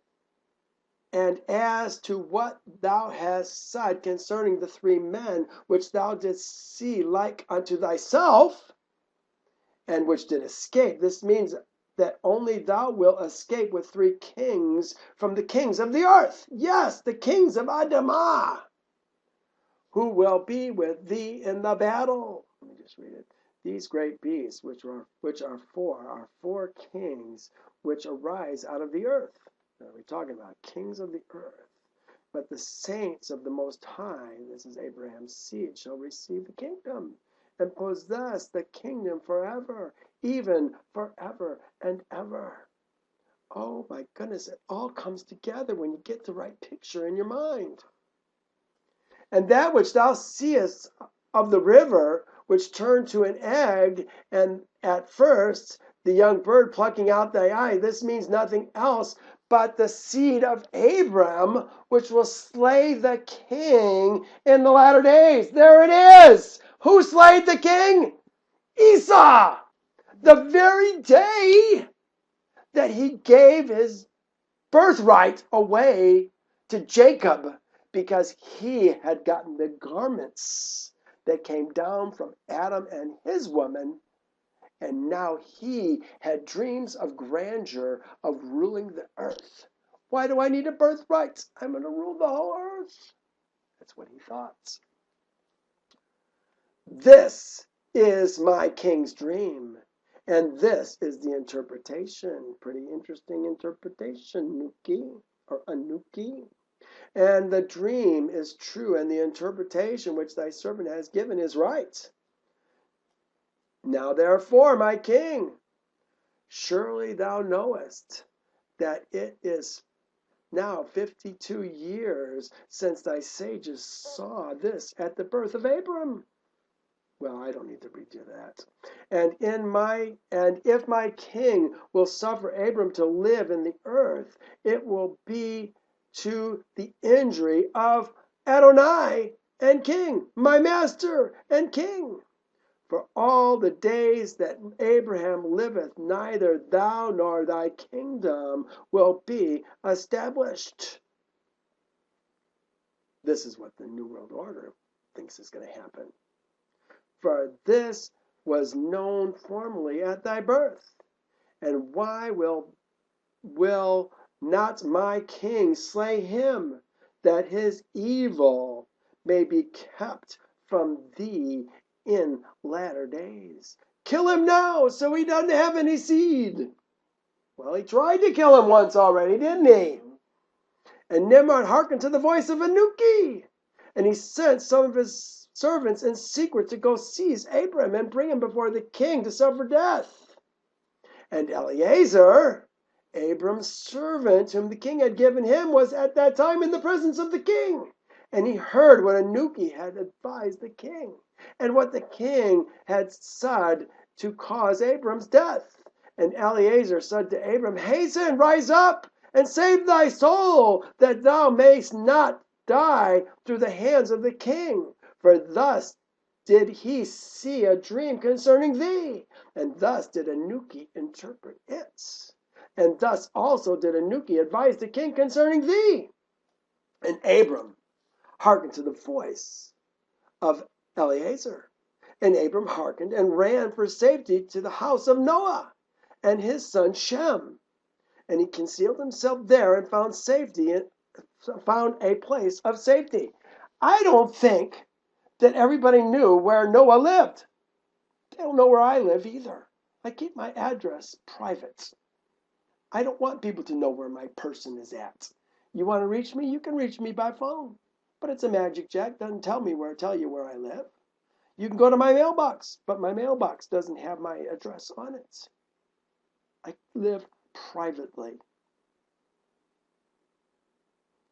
And as to what thou hast said concerning the 3 men which thou didst see like unto thyself, and which did escape, this means that only thou wilt escape with 3 kings from the kings of the earth. Yes, the kings of Adamah, who will be with thee in the battle. Let me just read it. These great beasts, which are 4 kings which arise out of the earth. Now we're talking about kings of the earth. But the saints of the Most High, this is Abraham's seed, shall receive the kingdom and possess the kingdom forever, even forever and ever. Oh my goodness, it all comes together when you get the right picture in your mind. And that which thou seest of the river, which turned to an egg, and at first the young bird plucking out thy eye, this means nothing else but the seed of Abram, which will slay the king in the latter days. There it is. Who slayed the king? Esau. The very day that he gave his birthright away to Jacob, because he had gotten the garments that came down from Adam and his woman, and now he had dreams of grandeur, of ruling the earth. Why do I need a birthright? I'm going to rule the whole earth. That's what he thought. This is my king's dream, and this is the interpretation. Pretty interesting interpretation, Nuki, or Anuki. And the dream is true, and the interpretation which thy servant has given is right. Now therefore, my king, surely thou knowest that it is now 52 years since thy sages saw this at the birth of Abram. Well, I don't need to read you that. And if my king will suffer Abram to live in the earth, it will be to the injury of Adonai and king, my master and king. For all the days that Abraham liveth, neither thou nor thy kingdom will be established. This is what the New World Order thinks is going to happen. For this was known formerly at thy birth. And why will not my king slay him, that his evil may be kept from thee in latter days? Kill him now, so he doesn't have any seed. Well, he tried to kill him once already, didn't he? And Nimrod hearkened to the voice of Anuki, and he sent some of his servants in secret to go seize Abram and bring him before the king to suffer death. And Eliezer, Abram's servant, whom the king had given him, was at that time in the presence of the king. And he heard what Anuki had advised the king, and what the king had said to cause Abram's death. And Eliezer said to Abram, Hasten, rise up, and save thy soul, that thou mayst not die through the hands of the king. For thus did he see a dream concerning thee, and thus did Anuki interpret it. And thus also did Anuki advise the king concerning thee. And Abram hearkened to the voice of Eliezer. And Abram hearkened and ran for safety to the house of Noah and his son Shem. And he concealed himself there and found a place of safety. I don't think that everybody knew where Noah lived. They don't know where I live either. I keep my address private. I don't want people to know where my person is at. You want to reach me? You can reach me by phone. But it's a magic jack. Doesn't tell you where I live. You can go to my mailbox, but my mailbox doesn't have my address on it. I live privately.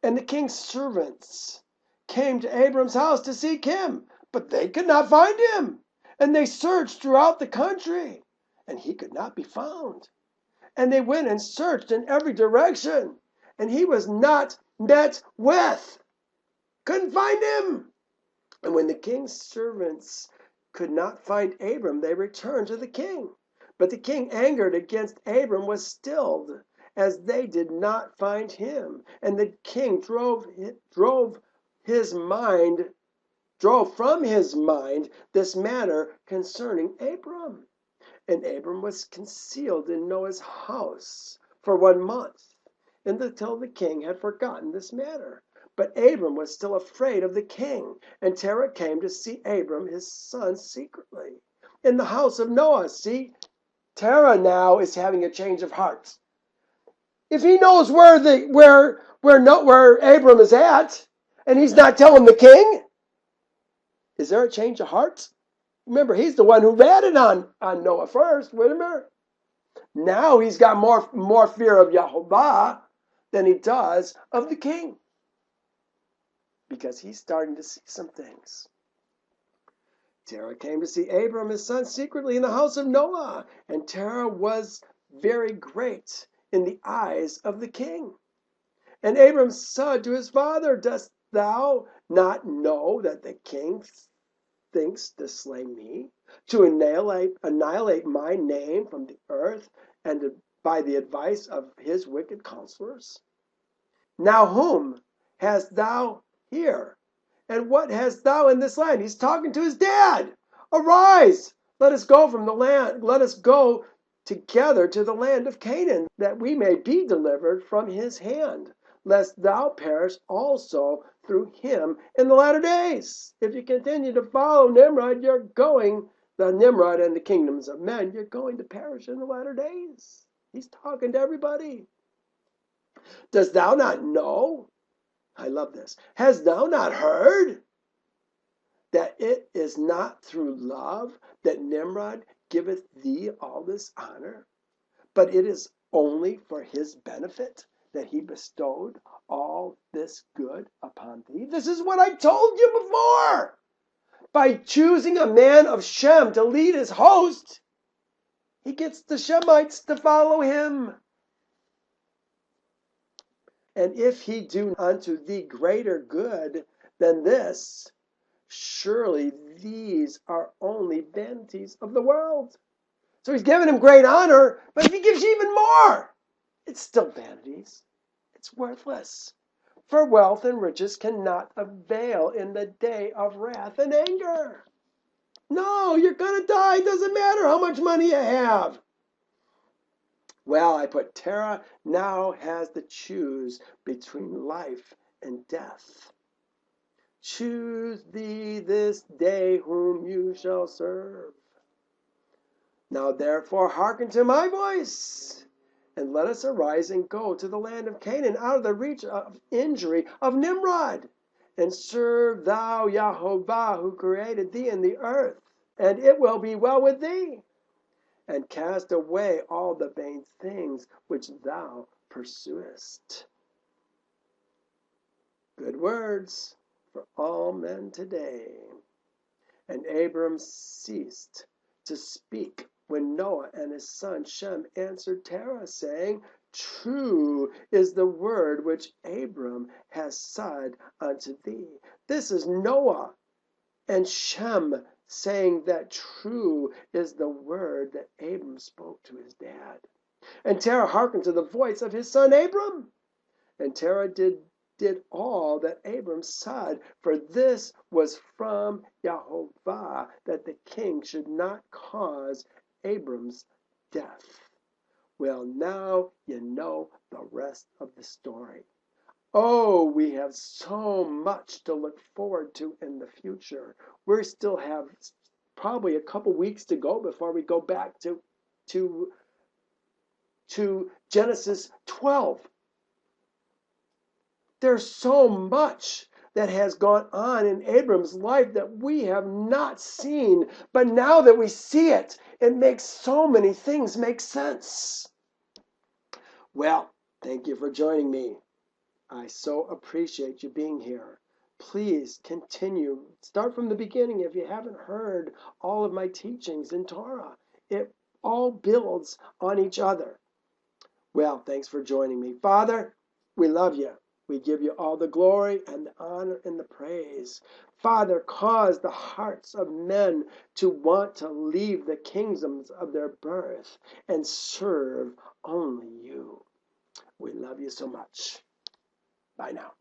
And the king's servants came to Abram's house to seek him, but they could not find him. And they searched throughout the country, and he could not be found. And they went and searched in every direction, and he was not met with. Couldn't find him. And when the king's servants could not find Abram, they returned to the king. But the king, angered against Abram, was stilled, as they did not find him. And the king drove from his mind this matter concerning Abram. And Abram was concealed in Noah's house for 1 month, until the king had forgotten this matter. But Abram was still afraid of the king, and Terah came to see Abram his son secretly in the house of Noah. See, Terah now is having a change of heart. If he knows where Abram is at, and he's not telling the king, is there a change of heart? Remember, he's the one who ratted on Noah first. Remember? Now he's got more fear of Yehovah than he does of the king, because he's starting to see some things. Terah came to see Abram his son secretly in the house of Noah, and Terah was very great in the eyes of the king. And Abram said to his father, "Dost thou not know that the king thinks to slay me, to annihilate my name from the earth, and by the advice of his wicked counselors? Now whom hast thou here? And what hast thou in this land?" He's talking to his dad. "Arise, let us go from the land. Let us go together to the land of Canaan, that we may be delivered from his hand, lest thou perish also through him in the latter days." If you continue to follow Nimrod, the Nimrod and the kingdoms of men, you're going to perish in the latter days. He's talking to everybody. "Dost thou not know?" I love this. "Hast thou not heard that it is not through love that Nimrod giveth thee all this honor, but it is only for his benefit that he bestowed all this good upon thee?" This is what I told you before. By choosing a man of Shem to lead his host, he gets the Shemites to follow him. "And if he do unto thee greater good than this, surely these are only vanities of the world." So he's giving him great honor, but if he gives you even more, it's still vanities. It's worthless. For wealth and riches cannot avail in the day of wrath and anger. No, you're going to die. It doesn't matter how much money you have. Well, I put Terah now has to choose between life and death. "Choose thee this day whom you shall serve. Now therefore hearken to my voice, and let us arise and go to the land of Canaan, out of the reach of injury of Nimrod. And serve thou Yehovah, who created thee in the earth, and it will be well with thee. And cast away all the vain things which thou pursuest." Good words for all men today. And Abram ceased to speak when Noah and his son Shem answered Terah, saying, "True is the word which Abram has said unto thee." This is Noah and Shem saying that true is the word that Abram spoke to his dad. And Terah hearkened to the voice of his son Abram. And Terah did all that Abram said, for this was from Yehovah, that the king should not cause Abram's death. Well, now you know the rest of the story. Oh, we have so much to look forward to in the future. We still have probably a couple weeks to go before we go back to Genesis 12. There's so much that has gone on in Abram's life that we have not seen. But now that we see it, it makes so many things make sense. Well, thank you for joining me. I so appreciate you being here. Please continue. Start from the beginning if you haven't heard all of my teachings in Torah. It all builds on each other. Well, thanks for joining me. Father, we love you. We give you all the glory and the honor and the praise. Father, cause the hearts of men to want to leave the kingdoms of their birth and serve only you. We love you so much. Bye now.